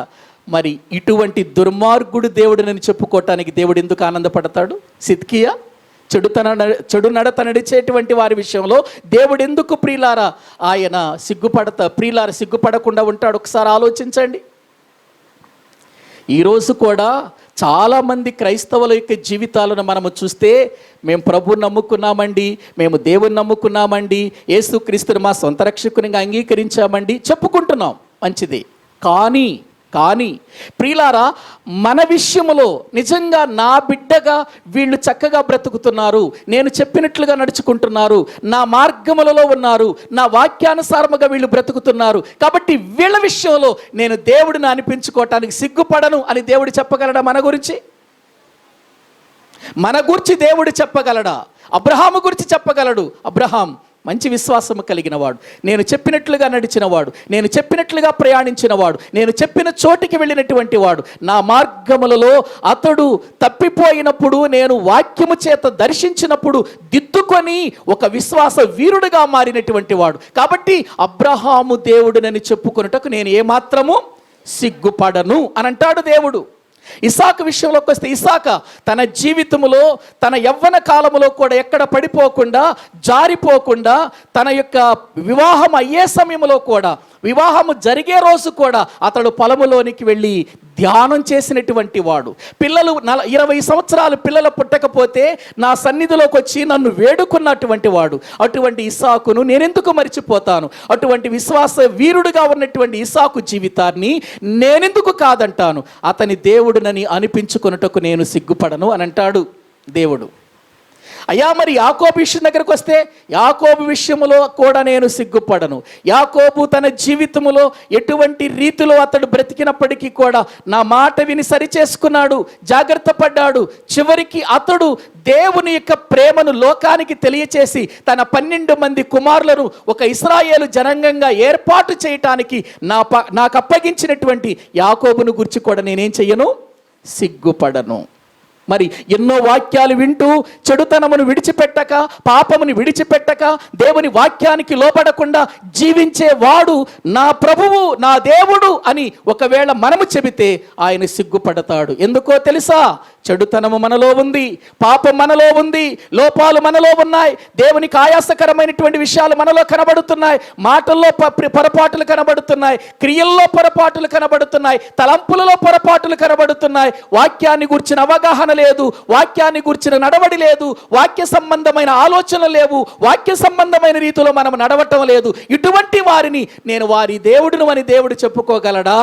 మరి ఇటువంటి దుర్మార్గుడు దేవుడిని చెప్పుకోవటానికి దేవుడు ఎందుకు ఆనందపడతాడు? సిద్కియా చెడు నడత నడిచేటువంటి వారి విషయంలో దేవుడు ఎందుకు ప్రియులారా ఆయన ప్రియులారా సిగ్గుపడకుండా ఉంటాడు? ఒకసారి ఆలోచించండి. ఈరోజు కూడా చాలామంది క్రైస్తవుల యొక్క జీవితాలను మనము చూస్తే, మేము ప్రభువుని నమ్ముకున్నామండి, మేము దేవుని నమ్ముకున్నామండి, యేసుక్రీస్తుని మా సొంత రక్షకునిగా అంగీకరించామండి చెప్పుకుంటున్నాం, మంచిది. కానీ ప్రియులారా, మన విషయంలో నిజంగా నా బిడ్డగా వీళ్ళు చక్కగా బ్రతుకుతున్నారు, నేను చెప్పినట్లుగా నడుచుకుంటున్నారు, నా మార్గములలో ఉన్నారు, నా వాక్యానుసారముగా వీళ్ళు బ్రతుకుతున్నారు, కాబట్టి వీళ్ళ విషయంలో నేను దేవుడిని అనిపించుకోవటానికి సిగ్గుపడను అని దేవుడు చెప్పగలడా? మన గురించి దేవుడు చెప్పగలడా? అబ్రహాము గురించి చెప్పగలడు. అబ్రహాం మంచి విశ్వాసము కలిగినవాడు, నేను చెప్పినట్లుగా నడిచినవాడు, నేను చెప్పినట్లుగా ప్రయాణించినవాడు, నేను చెప్పిన చోటికి వెళ్ళినటువంటి వాడు, నా మార్గములలో అతడు తప్పిపోయినప్పుడు నేను వాక్యము చేత దర్శించినప్పుడు దిద్దుకొని ఒక విశ్వాస వీరుడుగా మారినటువంటి వాడు. కాబట్టి అబ్రహాము దేవుడినని చెప్పుకొనుటకు నేను ఏమాత్రము సిగ్గుపడను అని అంటాడు దేవుడు. ఇస్సాకు విషయంలోకి వస్తే, ఇస్సాక తన జీవితంలో తన యవ్వన కాలంలో కూడా ఎక్కడ పడిపోకుండా జారిపోకుండా తన యొక్క వివాహం అయ్యే సమయంలో కూడా, వివాహము జరిగే రోజు కూడా అతడు పొలములోనికి వెళ్ళి ధ్యానం చేసినటువంటి వాడు. పిల్లలు 20 సంవత్సరాలు పిల్లలు పుట్టకపోతే నా సన్నిధిలోకి వచ్చి నన్ను వేడుకున్నటువంటి వాడు. అటువంటి ఇస్సాకును నేనెందుకు మరిచిపోతాను? అటువంటి విశ్వాస వీరుడుగా ఉన్నటువంటి ఇస్సాకు జీవితాన్ని నేనెందుకు కాదంటాను? అతని దేవుడినని అనిపించుకొనుటకు నేను సిగ్గుపడను అని అంటాడు దేవుడు. అయ్యా, మరి యాకోబు విషయం దగ్గరకు వస్తే, యాకోబు విషయంలో కూడా నేను సిగ్గుపడను. యాకోబు తన జీవితంలో ఎటువంటి రీతిలో అతడు బ్రతికినప్పటికీ కూడా నా మాట విని సరిచేసుకున్నాడు, జాగ్రత్త పడ్డాడు. చివరికి అతడు దేవుని యొక్క ప్రేమను లోకానికి తెలియచేసి తన 12 మంది కుమారులను ఒక ఇశ్రాయేలు జనాంగంగా ఏర్పాటు చేయటానికి నాకు అప్పగించినటువంటి యాకోబును గురించి కూడా నేనేం చెయ్యను? సిగ్గుపడను. మరి ఎన్నో వాక్యాలు వింటూ చెడుతనమును విడిచిపెట్టక, పాపమును విడిచిపెట్టక, దేవుని వాక్యానికి లోపడకుండా జీవించే వాడు నా ప్రభువు, నా దేవుడు అని ఒకవేళ మనము చెబితే ఆయన సిగ్గుపడతాడు. ఎందుకో తెలుసా? చెడుతనము మనలో ఉంది, పాపం మనలో ఉంది, లోపాలు మనలో ఉన్నాయి, దేవునికి ఆయాసకరమైనటువంటి విషయాలు మనలో కనబడుతున్నాయి, మాటల్లో పొరపాటులు కనబడుతున్నాయి, క్రియల్లో పొరపాటులు కనబడుతున్నాయి, తలంపులలో పొరపాటులు కనబడుతున్నాయి, వాక్యాన్ని గురించిన అవగాహన లేదు, వాక్యాన్ని గురించిన నడవడి లేదు, వాక్య సంబంధమైన ఆలోచనలు లేవు, వాక్య సంబంధమైన రీతిలో మనం నడవటం లేదు. ఇటువంటి వారిని నేను వారి దేవుడును అని దేవుడు చెప్పుకోగలడా?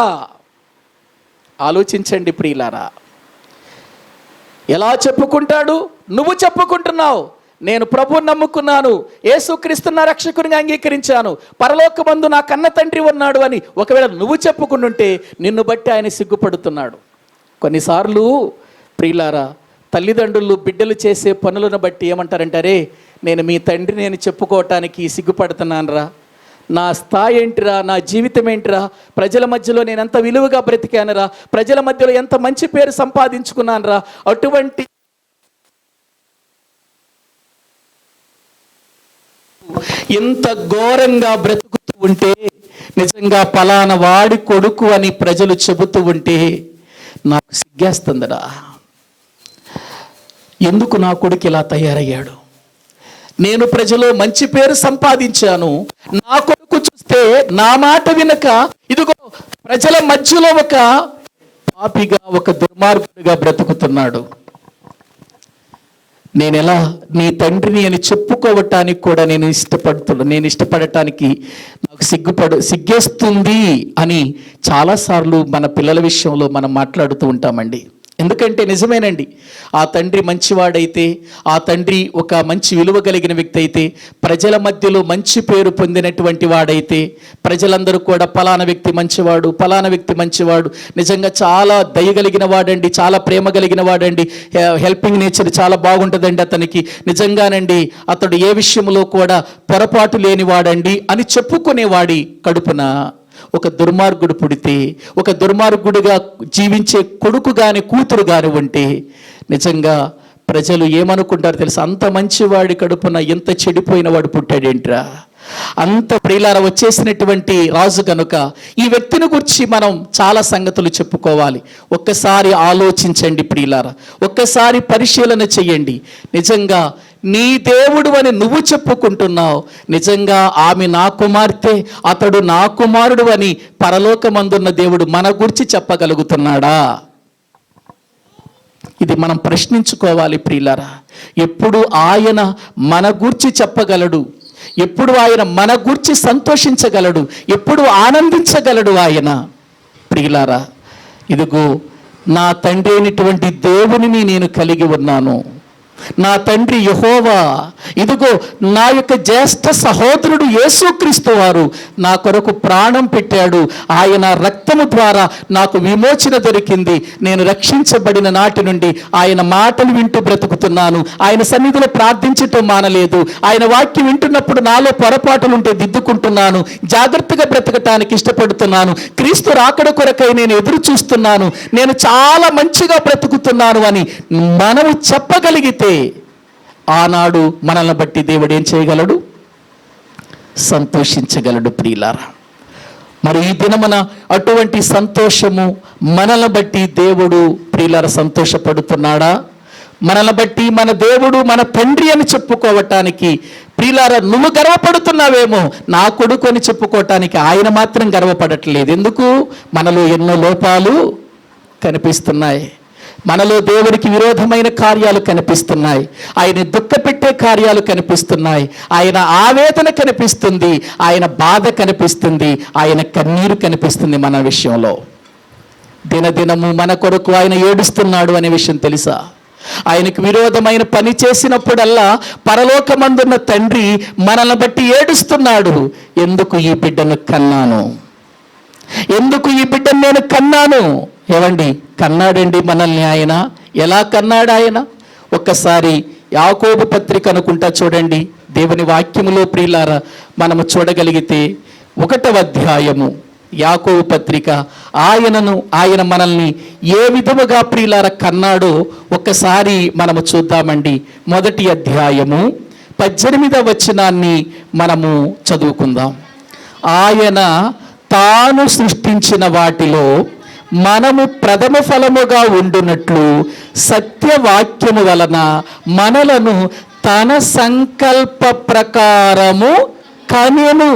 ఆలోచించండి ప్రియులారా. ఎలా చెప్పుకుంటాడు? నువ్వు చెప్పుకుంటున్నావు, నేను ప్రభువుని నమ్ముకున్నాను, యేసుక్రీస్తు నా రక్షకునిగా అంగీకరించాను, పరలోకమందు నా కన్న తండ్రి ఉన్నాడు అని ఒకవేళ నువ్వు చెప్పుకుంటుంటే నిన్ను బట్టి ఆయన సిగ్గుపడుతున్నాడు. కొన్నిసార్లు ప్రియులారా, తల్లిదండ్రులు బిడ్డలు చేసే పనులను బట్టి ఏమంటారంటారే, నేను మీ తండ్రి నేను చెప్పుకోవటానికి సిగ్గుపడుతున్నాను రా, నా స్థాయి ఏంటిరా, నా జీవితం ఏంటిరా, ప్రజల మధ్యలో నేను ఎంత విలువగా బ్రతికానురా, ప్రజల మధ్యలో ఎంత మంచి పేరు సంపాదించుకున్నాను రా, అటువంటి ఎంత ఘోరంగా బ్రతుకుతూ ఉంటే నిజంగా పలానా వాడి కొడుకు అని ప్రజలు చెబుతూ ఉంటే నాకు సిగ్గేస్తుందిరా. ఎందుకు నా కొడుకు ఇలా తయారయ్యాడు? నేను ప్రజలో మంచి పేరు సంపాదించాను, నా కొడుకు చూస్తే నా మాట వినక ఇదిగో ప్రజల మధ్యలో ఒక పాపిగా, ఒక దుర్మార్గుడిగా బ్రతుకుతున్నాడు. నేను ఎలా నీ తండ్రిని అని చెప్పుకోవటానికి కూడా నేను ఇష్టపడటానికి నాకు సిగ్గేస్తుంది అని చాలాసార్లు మన పిల్లల విషయంలో మనం మాట్లాడుతూ ఉంటామండి. ఎందుకంటే నిజమేనండి, ఆ తండ్రి మంచివాడైతే, ఆ తండ్రి ఒక మంచి విలువ కలిగిన వ్యక్తి అయితే, ప్రజల మధ్యలో మంచి పేరు పొందినటువంటి వాడైతే, ప్రజలందరూ కూడా పలానా వ్యక్తి మంచివాడు, పలానా వ్యక్తి మంచివాడు, నిజంగా చాలా దయగలిగిన వాడండి, చాలా ప్రేమ కలిగిన వాడండి, హెల్పింగ్ నేచర్ చాలా బాగుంటుందండి అతనికి, నిజంగానండి అతడు ఏ విషయంలో కూడా పొరపాటు లేనివాడండి అని చెప్పుకునేవాడి కడుపున ఒక దుర్మార్గుడు పుడితే, ఒక దుర్మార్గుడిగా జీవించే కొడుకు గాని కూతురు గాని ఉంటే నిజంగా ప్రజలు ఏమనుకుంటారు తెలుసా? అంత మంచివాడి కడుపున ఎంత చెడిపోయిన వాడు పుట్టాడేంట్రా, అంత ప్రియులార వచ్చేసినటువంటి రాజు కనుక ఈ వ్యక్తిని గురించి మనం చాలా సంగతులు చెప్పుకోవాలి. ఒక్కసారి ఆలోచించండి ప్రియులార, ఒక్కసారి పరిశీలన చెయ్యండి. నిజంగా నీ దేవుడు అని నువ్వు చెప్పుకుంటున్నావు, నిజంగా ఆమె నా కుమార్తె, అతడు నా కుమారుడు అని పరలోకమందున్న దేవుడు మన గురించి చెప్పగలుగుతున్నాడా? ఇది మనం ప్రశ్నించుకోవాలి ప్రియులారా. ఎప్పుడు ఆయన మన గూర్చి చెప్పగలడు, ఎప్పుడు ఆయన మన గూర్చి సంతోషించగలడు, ఎప్పుడు ఆనందించగలడు ఆయన? ప్రియులారా, ఇదిగో నా తండ్రి అయినటువంటి దేవునిని నేను కలిగి ఉన్నాను, నా తండ్రి యెహోవా, ఇదిగో నా యొక్క జ్యేష్ఠ సహోదరుడు యేసుక్రీస్తు వారు నా కొరకు ప్రాణం పెట్టాడు, ఆయన రక్తము ద్వారా నాకు విమోచన దొరికింది, నేను రక్షించబడిన నాటి నుండి ఆయన మాటలు వింటూ బ్రతుకుతున్నాను, ఆయన సన్నిధిలో ప్రార్థించటం మానలేదు, ఆయన వాక్యం వింటున్నప్పుడు నాలో పొరపాటులుంటే దిద్దుకుంటున్నాను, జాగ్రత్తగా బ్రతకటానికి ఇష్టపడుతున్నాను, క్రీస్తు రాకడ కొరకై నేను ఎదురు చూస్తున్నాను, నేను చాలా మంచిగా బ్రతుకుతున్నాను అని మనము చెప్పగలిగితే ఆనాడు మనల్ని బట్టి దేవుడు ఏం చేయగలడు? సంతోషించగలడు ప్రియులారా. మరి ఈ దినమున అటువంటి సంతోషము మనల్ని బట్టి దేవుడు ప్రియులారా సంతోషపడుతున్నాడా? మనల్ని బట్టి మన దేవుడు మన తండ్రి అని చెప్పుకోవటానికి ప్రియులారా నువ్వు గర్వపడుతున్నావేమో, నా కొడుకు అని చెప్పుకోవటానికి ఆయన మాత్రం గర్వపడట్లేదు. ఎందుకు? మనలో ఎన్నో లోపాలు కనిపిస్తున్నాయి, మనలో దేవుడికి విరోధమైన కార్యాలు కనిపిస్తున్నాయి, ఆయన దుఃఖపెట్టే కార్యాలు కనిపిస్తున్నాయి, ఆయన ఆవేదన కనిపిస్తుంది, ఆయన బాధ కనిపిస్తుంది, ఆయన కన్నీరు కనిపిస్తుంది. మన విషయంలో దినదినము మన కొరకు ఆయన ఏడుస్తున్నాడు అనే విషయం తెలుసా? ఆయనకు విరోధమైన పని చేసినప్పుడల్లా పరలోకమందున్న తండ్రి మనల్ని బట్టి ఏడుస్తున్నాడు. ఎందుకు ఈ బిడ్డను కన్నాను, ఎందుకు ఈ బిడ్డను నేను కన్నాను? ఏవండి, కన్నాడండి మనల్ని ఆయన. ఎలా కన్నాడు ఆయన? ఒక్కసారి యాకోబు పత్రిక అనుకుంటా చూడండి, దేవుని వాక్యములో ప్రియులారా మనము చూడగలిగితే 1వ అధ్యాయము యాకోబు పత్రిక, ఆయన మనల్ని ఏ విధముగా ప్రియులారా కన్నాడో ఒక్కసారి మనము చూద్దామండి. 1వ అధ్యాయము 18వ వచనాన్ని మనము చదువుకుందాం. ఆయన తాను సృష్టించిన వాటిలో మనము ప్రథమ ఫలముగా ఉండునట్లు సత్యవాక్యము వలన మనలను తన సంకల్ప ప్రకారము కనేను.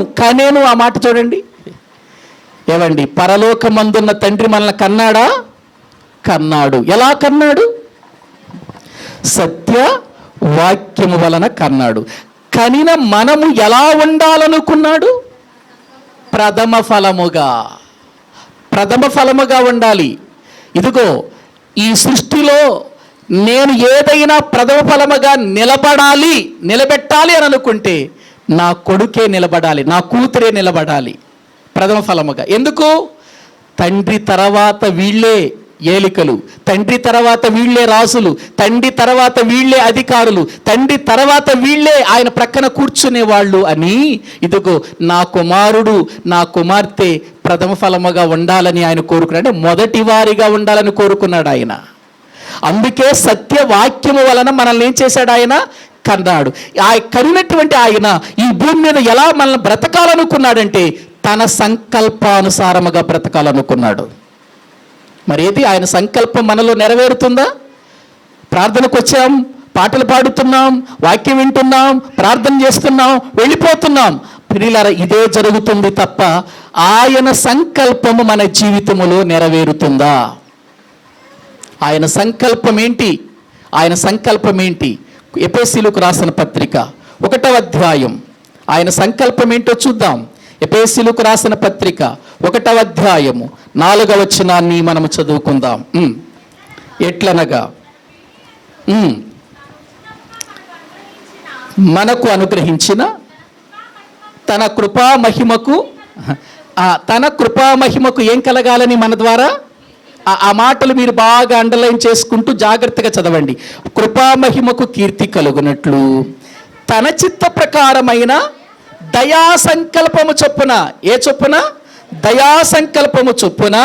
ఆ మాట చూడండి. ఏవండి, పరలోకమందున్న తండ్రి మనల్ని కన్నాడా? కన్నాడు. ఎలా కన్నాడు? సత్య వాక్యము వలన కన్నాడు. కనిన మనము ఎలా ఉండాలనుకున్నాడు? ప్రథమ ఫలముగా ఉండాలి. ఇదిగో ఈ సృష్టిలో నేను ఏదైనా ప్రథమ ఫలముగా నిలబెట్టాలి అని అనుకుంటే నా కొడుకే నిలబడాలి, నా కూతురే నిలబడాలి ప్రథమ ఫలముగా. ఎందుకు? తండ్రి తర్వాత వీళ్ళే ఏలికలు, తండ్రి తర్వాత వీళ్ళే రాజులు, తండ్రి తర్వాత వీళ్ళే అధికారులు, తండ్రి తర్వాత వీళ్ళే ఆయన ప్రక్కన కూర్చునే వాళ్ళు అని ఇదిగో నా కుమారుడు నా కుమార్తె ప్రథమ ఫలముగా ఉండాలని ఆయన కోరుకున్నాడు. అంటే మొదటి వారిగా ఉండాలని కోరుకున్నాడు ఆయన. అందుకే సత్యవాక్యము వలన మనల్ని ఏం చేశాడు? ఆయన కన్నాడు. కనినటువంటి ఆయన ఈ భూమి మీద ఎలా మనల్ని బ్రతకాలనుకున్నాడంటే తన సంకల్పానుసారముగా బ్రతకాలనుకున్నాడు. మరి ఏది ఆయన సంకల్పం మనలో నెరవేరుతుందా? ప్రార్థనకు వచ్చాం, పాటలు పాడుతున్నాం, వాక్యం వింటున్నాం, ప్రార్థన చేస్తున్నాం, వెళ్ళిపోతున్నాం. ప్రియులారా, ఇదే జరుగుతుంది తప్ప ఆయన సంకల్పము మన జీవితములో నెరవేరుతుందా? ఆయన సంకల్పం ఏంటి? ఆయన సంకల్పం ఏంటి? ఎఫెసీయులకు రాసిన పత్రిక 1వ అధ్యాయం ఆయన సంకల్పం ఏంటో చూద్దాం. ఎఫెసీయులకు రాసిన పత్రిక 1వ అధ్యాయము 4వ వచనాన్ని మనము చదువుకుందాం. ఎట్లనగా మనకు అనుగ్రహించిన తన కృపామహిమకు ఏం కలగాలని మన ద్వారా, ఆ మాటలు మీరు బాగా అండర్లైన్ చేసుకుంటూ జాగ్రత్తగా చదవండి. కృపామహిమకు కీర్తి కలుగునట్లు తన చిత్త ప్రకారమైన దయా సంకల్పము చొప్పున, ఏ చొప్పున? దయా సంకల్పము చొప్పున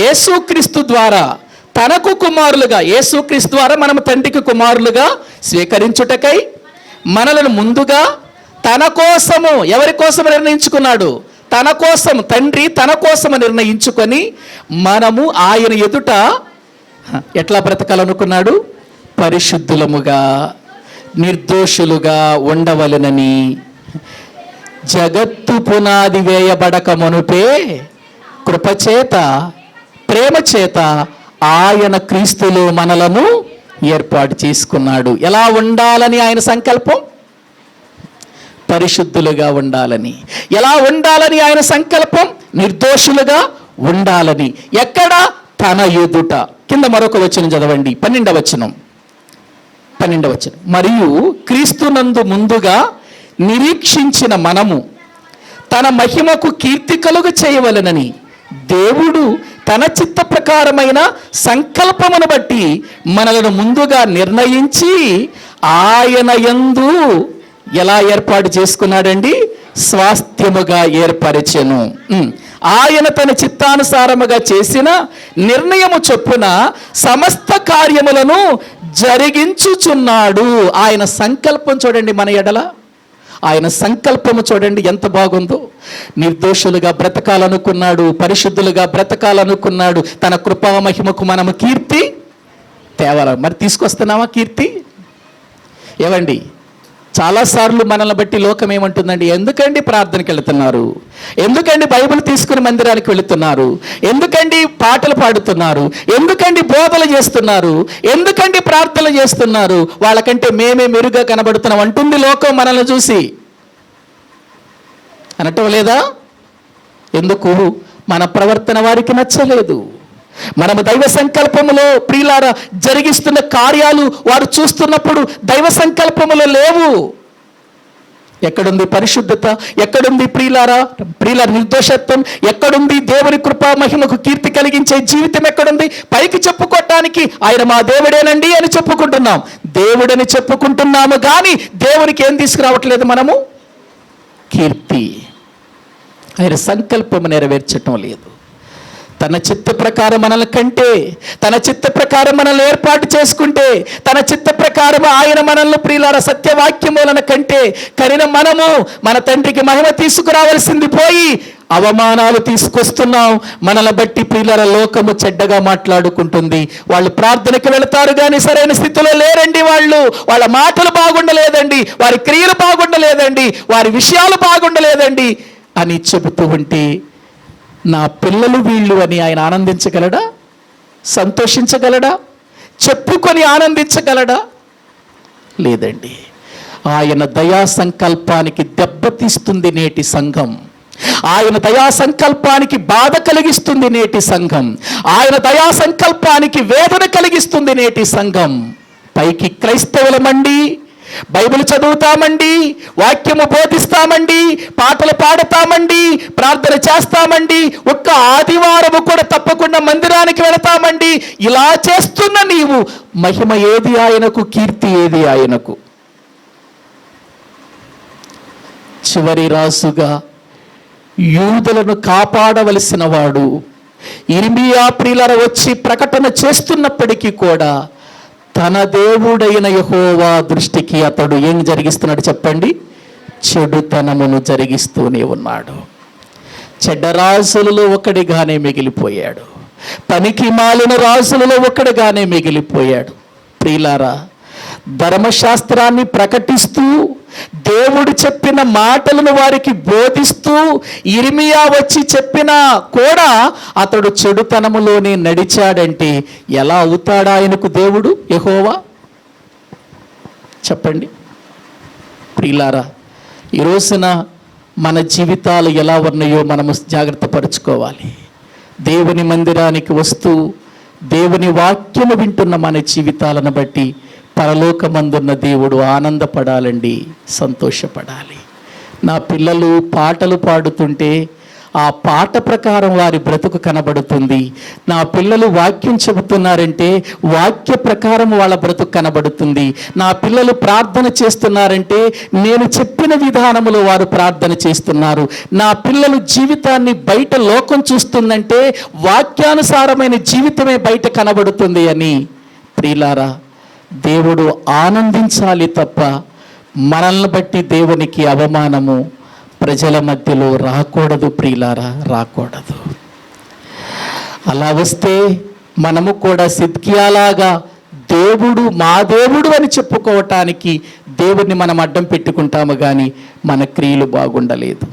యేసుక్రీస్తు ద్వారా తనకు కుమారులుగా, యేసుక్రీస్తు ద్వారా మనము తండ్రికి కుమారులుగా స్వీకరించుటకై మనలను ముందుగా తన కోసము, ఎవరి కోసము నిర్ణయించుకున్నాడు? తన కోసం, తండ్రి తన కోసము నిర్ణయించుకొని మనము ఆయన ఎదుట ఎట్లా బ్రతకాలనుకున్నాడు? పరిశుద్ధులముగా, నిర్దోషులుగా ఉండవలెనని జగత్తు పునాది వేయబడక మునుపే కృపచేత ప్రేమ చేత ఆయన క్రీస్తులో మనలను ఏర్పాటు చేసుకున్నాడు. ఎలా ఉండాలని ఆయన సంకల్పం? పరిశుద్ధులుగా ఉండాలని. ఎలా ఉండాలని ఆయన సంకల్పం? నిర్దోషులుగా ఉండాలని. ఎక్కడ? తన ఎదుట. కింద మరొక వచనం చదవండి, 12వ వచనం. మరియు క్రీస్తునందు ముందుగా నిరీక్షించిన మనము తన మహిమకు కీర్తి కలుగ చేయవలెనని దేవుడు తన చిత్త ప్రకారమైన సంకల్పమును బట్టి మనలను ముందుగా నిర్ణయించి ఆయన యందు ఎలా ఏర్పాటు చేసుకున్నాడండి? స్వాస్థ్యముగా ఏర్పరచెను. ఆయన తన చిత్తానుసారముగా చేసిన నిర్ణయము చొప్పున సమస్త కార్యములను జరిగించుచున్నాడు. ఆయన సంకల్పం చూడండి మన ఎడల. ఆయన సంకల్పము చూడండి ఎంత బాగుందో. నిర్దోషులుగా బ్రతకాలనుకున్నాడు, పరిశుద్ధులుగా బ్రతకాలనుకున్నాడు. తన కృపా మహిమకు మనము కీర్తి తేవాలి. మరి తీసుకొస్తున్నామా కీర్తి? ఏవండి, చాలాసార్లు మనల్ని బట్టి లోకం ఏమంటుందండి? ఎందుకండి ప్రార్థనకి వెళుతున్నారు? ఎందుకండి బైబిల్ తీసుకుని మందిరానికి వెళుతున్నారు? ఎందుకండి పాటలు పాడుతున్నారు? ఎందుకండి బోధలు చేస్తున్నారు? ఎందుకండి ప్రార్థనలు చేస్తున్నారు? వాళ్ళకంటే మేమే మెరుగ్గా కనబడుతున్నాం అంటుంది లోకం మనల్ని చూసి. అనటం లేదా? ఎందుకు? మన ప్రవర్తన వారికి నచ్చలేదు. మనము దైవ సంకల్పములో ప్రియులారా జరిగిస్తున్న కార్యాలు వారు చూస్తున్నప్పుడు దైవ సంకల్పములో లేవు. ఎక్కడుంది పరిశుద్ధత? ఎక్కడుంది ప్రియులార నిర్దోషత్వం? ఎక్కడుంది దేవుని కృపా మహిమకు కీర్తి కలిగించే జీవితం? ఎక్కడుంది? పైకి చెప్పుకోవటానికి ఆయన మా దేవుడేనండి అని చెప్పుకుంటున్నాం, దేవుడని చెప్పుకుంటున్నాము, కానీ దేవునికి ఏం తీసుకురావట్లేదు మనము? కీర్తి. ఆయన సంకల్పము నెరవేర్చటం లేదు. తన చిత్త ప్రకారం మనల్ని కంటే, తన చిత్త ప్రకారం మనల్ని ఏర్పాటు చేసుకుంటే, తన చిత్త ప్రకారం ఆయన మనల్ని ప్రియులార సత్యవాక్యములను కంటే కనిన మనము మన తండ్రికి మహిమ తీసుకురావాల్సింది పోయి అవమానాలు తీసుకొస్తున్నాం. మనల్ని బట్టి ప్రియులార లోకము చెడ్డగా మాట్లాడుకుంటుంది. వాళ్ళు ప్రార్థనకి వెళతారు కానీ సరైన స్థితిలో లేరండి. వాళ్ళ మాటలు బాగుండలేదండి, వారి క్రియలు బాగుండలేదండి, వారి విషయాలు బాగుండలేదండి అని చెబుతూ ఉంటే నా పిల్లలు వీళ్ళు అని ఆయన ఆనందించగలడా? సంతోషించగలడా? చెప్పుకొని ఆనందించగలడా? లేదండి. ఆయన దయా సంకల్పానికి దెబ్బతీస్తుంది నేటి సంఘం. ఆయన దయా సంకల్పానికి బాధ కలిగిస్తుంది నేటి సంఘం. ఆయన దయా సంకల్పానికి వేదన కలిగిస్తుంది నేటి సంఘం. పైకి క్రైస్తవులమండి, బైబిల్ చదువుతామండి, వాక్యము బోధిస్తామండి, పాటలు పాడతామండి, ప్రార్థన చేస్తామండి, ఒక్క ఆదివారము కూడా తప్పకుండా మందిరానికి వెళతామండి. ఇలా చేస్తున్న నీవు మహిమ ఏది ఆయనకు? కీర్తి ఏది ఆయనకు? చివరి రాజుగా యూదులను కాపాడవలసిన వాడు ఇర్మియా ప్రియులార వచ్చి ప్రకటన చేస్తున్నప్పటికీ కూడా తన దేవుడైన యెహోవా దృష్టికి అతడు ఏం జరిగిస్తున్నాడు చెప్పండి? చెడుతనమును జరిగిస్తూనే ఉన్నాడు. చెడ్డ రాజులలో ఒకడిగానే మిగిలిపోయాడు. పనికి మాలిన రాజులలో ఒకడిగానే మిగిలిపోయాడు. ప్రియులారా, ధర్మశాస్త్రాన్ని ప్రకటిస్తూ దేవుడు చెప్పిన మాటలను వారికి బోధిస్తూ ఇర్మియా వచ్చి చెప్పినా కూడా అతడు చెడుతనములోనే నడిచాడంటే ఎలా అవుతాడా ఆయనకు దేవుడు యెహోవా? చెప్పండి ప్రియులారా. ఈ రోజున మన జీవితాలు ఎలా ఉన్నాయో మనము జాగ్రత్త పరుచుకోవాలి. దేవుని మందిరానికి వస్తూ దేవుని వాక్యము వింటున్న మన జీవితాలను బట్టి పరలోకమందున్న దేవుడు ఆనందపడాలండి, సంతోషపడాలి. నా పిల్లలు పాటలు పాడుతుంటే ఆ పాట ప్రకారం వారి బ్రతుకు కనబడుతుంది. నా పిల్లలు వాక్యం చెబుతున్నారంటే వాక్య ప్రకారం వాళ్ళ బ్రతుకు కనబడుతుంది. నా పిల్లలు ప్రార్థన చేస్తున్నారంటే నేను చెప్పిన విధానములో వారు ప్రార్థన చేస్తున్నారు. నా పిల్లలు జీవితాన్ని బయట లోకం చూస్తుందంటే వాక్యానుసారమైన జీవితమే బయట కనబడుతుంది అని ప్రియులారా దేవుడు ఆనందించాలి తప్ప మనల్ని బట్టి దేవునికి అవమానము ప్రజల మధ్యలో రాకూడదు. ప్రియులారా, రాకూడదు. అలా వస్తే మనము కూడా సిద్కియాలాగా దేవుడు మా దేవుడు అని చెప్పుకోవటానికి దేవుడిని మనం అడ్డం పెట్టుకుంటాము, కానీ మన క్రియలు బాగుండలేదు,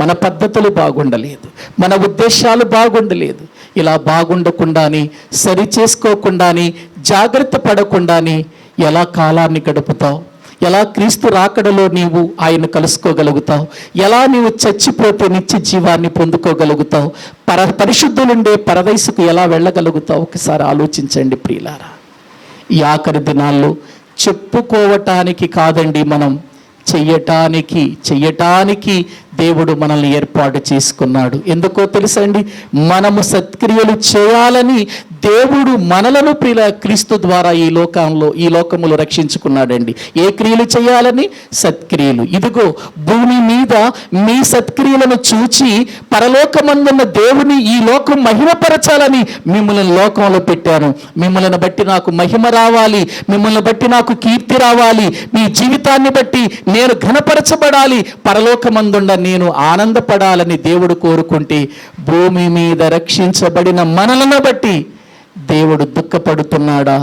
మన పద్ధతులు బాగుండలేదు, మన ఉద్దేశాలు బాగుండలేదు. ఇలా బాగుండకుండాని, సరి చేసుకోకుండాని, జాగ్రత్త పడకుండాని ఎలా కాలాన్ని గడుపుతావు? ఎలా క్రీస్తు రాకడలో నీవు ఆయన కలుసుకోగలుగుతావు? ఎలా నీవు చచ్చిపోతే నిత్య జీవాన్ని పొందుకోగలుగుతావు? పరిశుద్ధులుండే పరదైసుకు ఎలా వెళ్ళగలుగుతావు? ఒకసారి ఆలోచించండి ప్రియులారా. ఈ ఆఖరి దినాల్లో చెప్పుకోవటానికి కాదండి, మనం చెయ్యటానికి దేవుడు మనల్ని ఏర్పాటు చేసుకున్నాడు. ఎందుకో తెలుసండి, మనము సత్క్రియలు చేయాలని దేవుడు మనలను క్రీస్తు ద్వారా ఈ లోకములో రక్షించుకున్నాడండి. ఏ క్రియలు చేయాలని? సత్క్రియలు. ఇదిగో భూమి మీద మీ సత్క్రియలను చూచి పరలోకమందున్న దేవుని ఈ లోకం మహిమపరచాలని మిమ్మల్ని లోకంలో పెట్టాను. మిమ్మల్ని బట్టి నాకు మహిమ రావాలి, మిమ్మల్ని బట్టి నాకు కీర్తి రావాలి, మీ జీవితాన్ని బట్టి నేను ఘనపరచబడాలి, పరలోకమందుండ నేను ఆనందపడాలని దేవుడు కోరుకుంటే భూమి మీద రక్షించబడిన మనలను బట్టి దేవుడు దుఃఖపడుతున్నాడా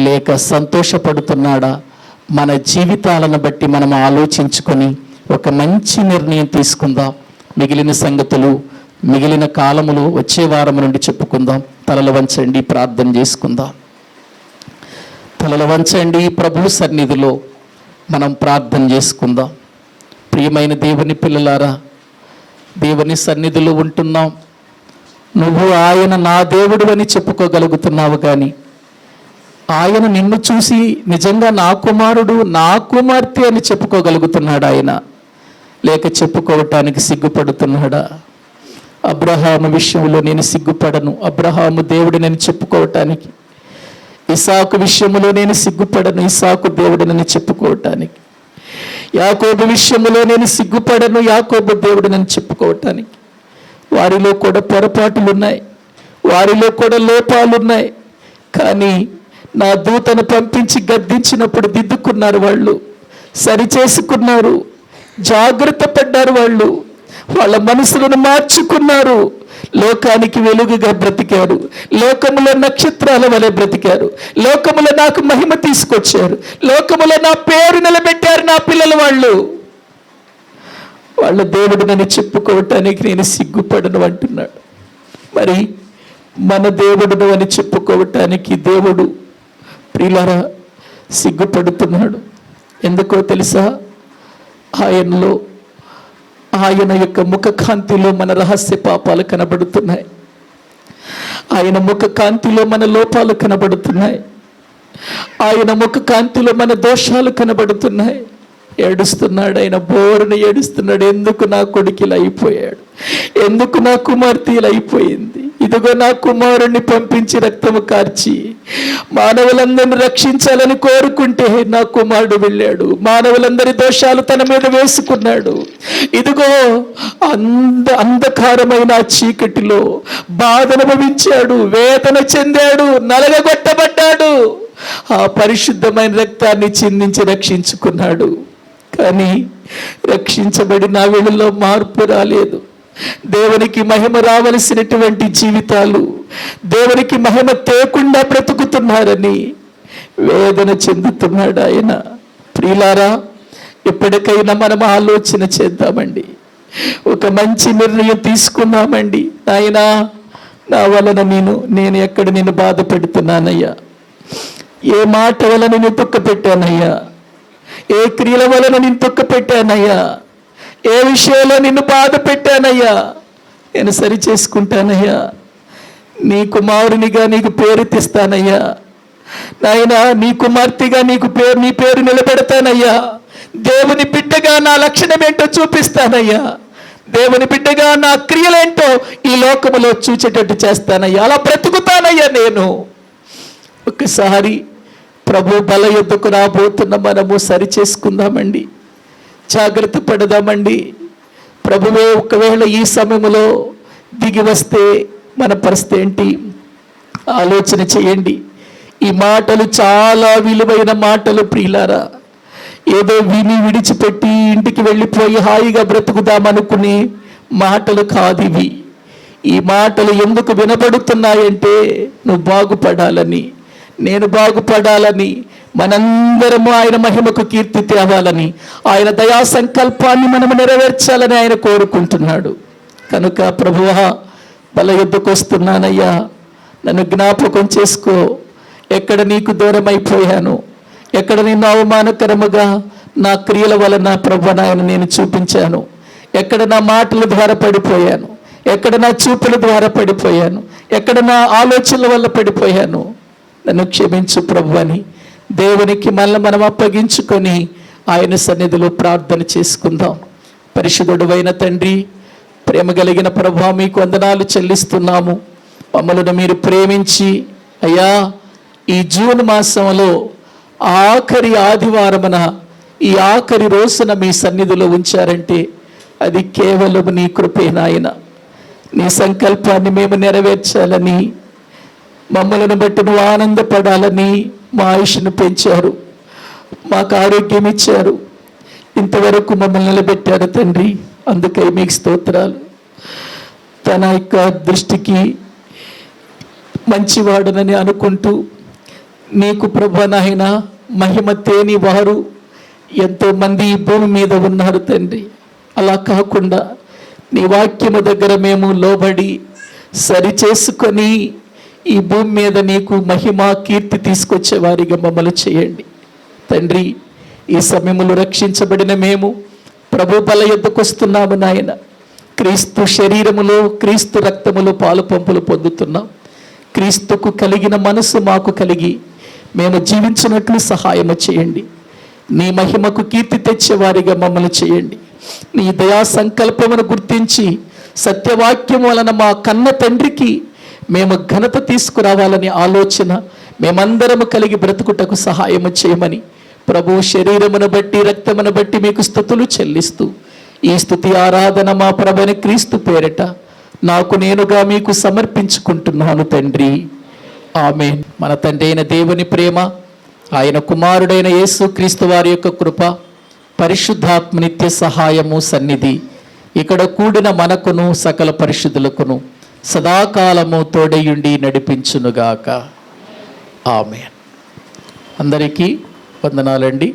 లేక సంతోషపడుతున్నాడా? మన జీవితాలను బట్టి మనం ఆలోచించుకొని ఒక మంచి నిర్ణయం తీసుకుందాం. మిగిలిన సంగతులు మిగిలిన కాలములు వచ్చే వారం నుండి చెప్పుకుందాం. తలలు వంచండి, ప్రార్థన చేసుకుందాం. తలలు వంచండి, ప్రభు సన్నిధిలో మనం ప్రార్థన చేసుకుందాం. ప్రియమైన దేవుని పిల్లలారా, దేవుని సన్నిధిలో ఉంటున్నాం. నువ్వు ఆయన నా దేవుడు అని చెప్పుకోగలుగుతున్నావు, కానీ ఆయన నిన్ను చూసి నిజంగా నా కుమారుడు, నా కుమార్తె అని చెప్పుకోగలుగుతున్నాడు ఆయన, లేక చెప్పుకోవటానికి సిగ్గుపడుతున్నాడా? అబ్రహాము విషయంలో నేను సిగ్గుపడను, అబ్రహాము దేవుడినని చెప్పుకోవటానికి. ఇసాకు విషయంలో నేను సిగ్గుపడను, ఇసాకు దేవుడినని చెప్పుకోవటానికి. యాకోబు విషయంలో నేను సిగ్గుపడను, యాకోబు దేవుడినని చెప్పుకోవటానికి. వారిలో కూడా పొరపాటులున్నాయి, వారిలో కూడా లోపాలున్నాయి, కానీ నా దూతను పంపించి గద్దించినప్పుడు దిద్దుకున్నారు వాళ్ళు, సరిచేసుకున్నారు, జాగ్రత్త పడ్డారు వాళ్ళు, వాళ్ళ మనసులను మార్చుకున్నారు, లోకానికి వెలుగుగా బ్రతికారు, లోకములో నక్షత్రాల వలె బ్రతికారు, లోకములో నాకు మహిమ తీసుకొచ్చారు, లోకములో నా పేరు నిలబెట్టారు నా పిల్లలు. వాళ్ళ దేవుడు నన్ను చెప్పుకోవటానికి నేను సిగ్గుపడను అంటున్నాడు. మరి మన దేవుడును అని చెప్పుకోవటానికి దేవుడు ప్రియులారా సిగ్గుపడుతున్నాడు. ఎందుకో తెలుసా? ఆయన యొక్క ముఖకాంతిలో మన రహస్య పాపాలు కనబడుతున్నాయి, ఆయన ముఖకాంతిలో మన లోపాలు కనబడుతున్నాయి, ఆయన ముఖకాంతిలో మన దోషాలు కనబడుతున్నాయి. ఏడుస్తున్నాడు ఆయన, బోరున ఏడుస్తున్నాడు. ఎందుకు నా కొడుకు ఇలా అయిపోయాడు? ఎందుకు నా కుమార్తె ఇలా అయిపోయింది? ఇదిగో నా కుమారుణ్ణి పంపించి రక్తము కార్చి మానవులందరిని రక్షించాలని కోరుకుంటే నా కుమారుడు వెళ్ళాడు, మానవులందరి దోషాలు తన మీద వేసుకున్నాడు. ఇదిగో అంధకారమైన చీకటిలో బాధ అనుభవించాడు, వేదన చెందాడు, నలగగొట్టబడ్డాడు. ఆ పరిశుద్ధమైన రక్తాన్ని చిందించి రక్షించుకున్నాడు. కానీ రక్షించబడిన వీళ్ళలో మార్పు రాలేదు. దేవునికి మహిమ రావలసినటువంటి జీవితాలు దేవునికి మహిమ తేకుండా బ్రతుకుతున్నారని వేదన చెందుతున్నాడు ఆయన. ప్రియులారా, ఎప్పటికైనా మనం ఆలోచన చేద్దామండి. ఒక మంచి నిర్ణయం తీసుకున్నామండి. నాయనా, నా వలన నేను ఎక్కడ నిన్ను బాధ పెడుతున్నానయ్యా, ఏ మాట వలన నేను తొక్క పెట్టానయ్యా, ఏ క్రియల వలన నేను తొక్క పెట్టానయ్యా, ఏ విషయంలో నిన్ను బాధ పెట్టానయ్యా, నేను సరి చేసుకుంటానయ్యా, నీ కుమారునిగా నీకు పేరు తెస్తానయ్యా, నాయనా నీ కుమార్తెగా నీ పేరు నిలబెడతానయ్యా, దేవుని బిడ్డగా నా లక్షణం ఏంటో చూపిస్తానయ్యా, దేవుని బిడ్డగా నా క్రియలేంటో ఈ లోకములో చూచేటట్టు చేస్తానయ్యా, అలా బ్రతుకుతానయ్యా నేను. ఒకసారి ప్రభు బల యొద్దకు రాబోతున్న మనము సరి చేసుకుందామండి, జాగ్రత్త పడదామండి. ప్రభువే ఒకవేళ ఈ సమయంలో దిగి వస్తే మన పరిస్థితి ఏంటి ఆలోచన చేయండి. ఈ మాటలు చాలా విలువైన మాటలు ప్రియులారా. ఏదో విని విడిచిపెట్టి ఇంటికి వెళ్ళిపోయి హాయిగా బ్రతుకుదామనుకునే మాటలు కాదు ఇవి. ఈ మాటలు ఎందుకు వినబడుతున్నాయంటే నువ్వు బాగుపడాలని, నేను బాగుపడాలని, మనందరము ఆయన మహిమకు కీర్తి తేవాలని, ఆయన దయా సంకల్పాన్ని మనము నెరవేర్చాలని ఆయన కోరుకుంటున్నాడు. కనుక ప్రభువా, బల యొద్దకు వస్తున్నానయ్యా, నన్ను జ్ఞాపకం చేసుకో. ఎక్కడ నీకు దూరం అయిపోయాను, ఎక్కడ నిన్ను అవమానకరముగా నా క్రియల వలన ప్రభువా నాయన నేను చూపించాను, ఎక్కడ నా మాటల ద్వారా పడిపోయాను, ఎక్కడ నా చూపుల ద్వారా పడిపోయాను, ఎక్కడ నా ఆలోచనల వల్ల పడిపోయాను, నన్ను క్షమించు ప్రభు అని దేవునికి మళ్ళీ మనం అప్పగించుకొని ఆయన సన్నిధిలో ప్రార్థన చేసుకుందాం. పరిశుద్ధుడైన తండ్రి, ప్రేమ కలిగిన ప్రభువా, మీకు వందనాలు చెల్లిస్తున్నాము. మమ్మల్ని మీరు ప్రేమించి అయ్యా ఈ జూన్ మాసంలో ఆఖరి ఆదివారమున ఈ ఆఖరి రోజున మీ సన్నిధిలో ఉంచారంటే అది కేవలం నీ కృపే నాయన. నీ సంకల్పాన్ని మేము నెరవేర్చాలని, మమ్మల్ని బట్టి నువ్వు ఆనందపడాలని మా ఆయుష్ను పెంచారు, మాకు ఆరోగ్యం ఇచ్చారు, ఇంతవరకు మమ్మల్ని నిలబెట్టారు తండ్రి. అందుకై మీకు స్తోత్రాలు. తన యొక్క దృష్టికి మంచివాడనని అనుకుంటూ నీకు ప్రభువా నాయన మహిమ తేని వారు ఎంతోమంది ఈ భూమి మీద ఉన్నారు తండ్రి. అలా కాకుండా నీ వాక్యము దగ్గర మేము లోబడి సరి చేసుకొని ఈ భూమి మీద నీకు మహిమ కీర్తి తీసుకొచ్చే వారిగా మమ్మల్ని చేయండి తండ్రి. ఈ సమయంలో రక్షించబడిన మేము ప్రభు బల యొద్దకు వస్తున్నాము నాయన. క్రీస్తు శరీరములో క్రీస్తు రక్తములో పాలు పంపులు పొందుతున్నాం. క్రీస్తుకు కలిగిన మనసు మాకు కలిగి మేము జీవించినట్లు సహాయము చేయండి. నీ మహిమకు కీర్తి తెచ్చేవారిగా మమ్మల్ని చేయండి. నీ దయా సంకల్పమును గుర్తించి సత్యవాక్యం వలన మా కన్న తండ్రికి మేము ఘనత తీసుకురావాలని ఆలోచన మేమందరము కలిగి బ్రతుకుటకు సహాయము చేయమని ప్రభు శరీరమును బట్టి రక్తమును బట్టి మీకు స్తుతులు చెల్లిస్తూ ఈ స్తుతి ఆరాధన మా ప్రభుని క్రీస్తు పేరిట నాకు నేనుగా మీకు సమర్పించుకుంటున్నాను తండ్రి. ఆమేన్. మన తండ్రి అయిన దేవుని ప్రేమ, ఆయన కుమారుడైన యేసు క్రీస్తు వారి యొక్క కృప, పరిశుద్ధాత్మ నిత్య సహాయము సన్నిధి ఇక్కడ కూడిన మనకును సకల పరిశుద్ధులకును సదాకాలము తోడయుండి నడిపించునుగాక. ఆమేన్. అందరికీ వందనాలండి.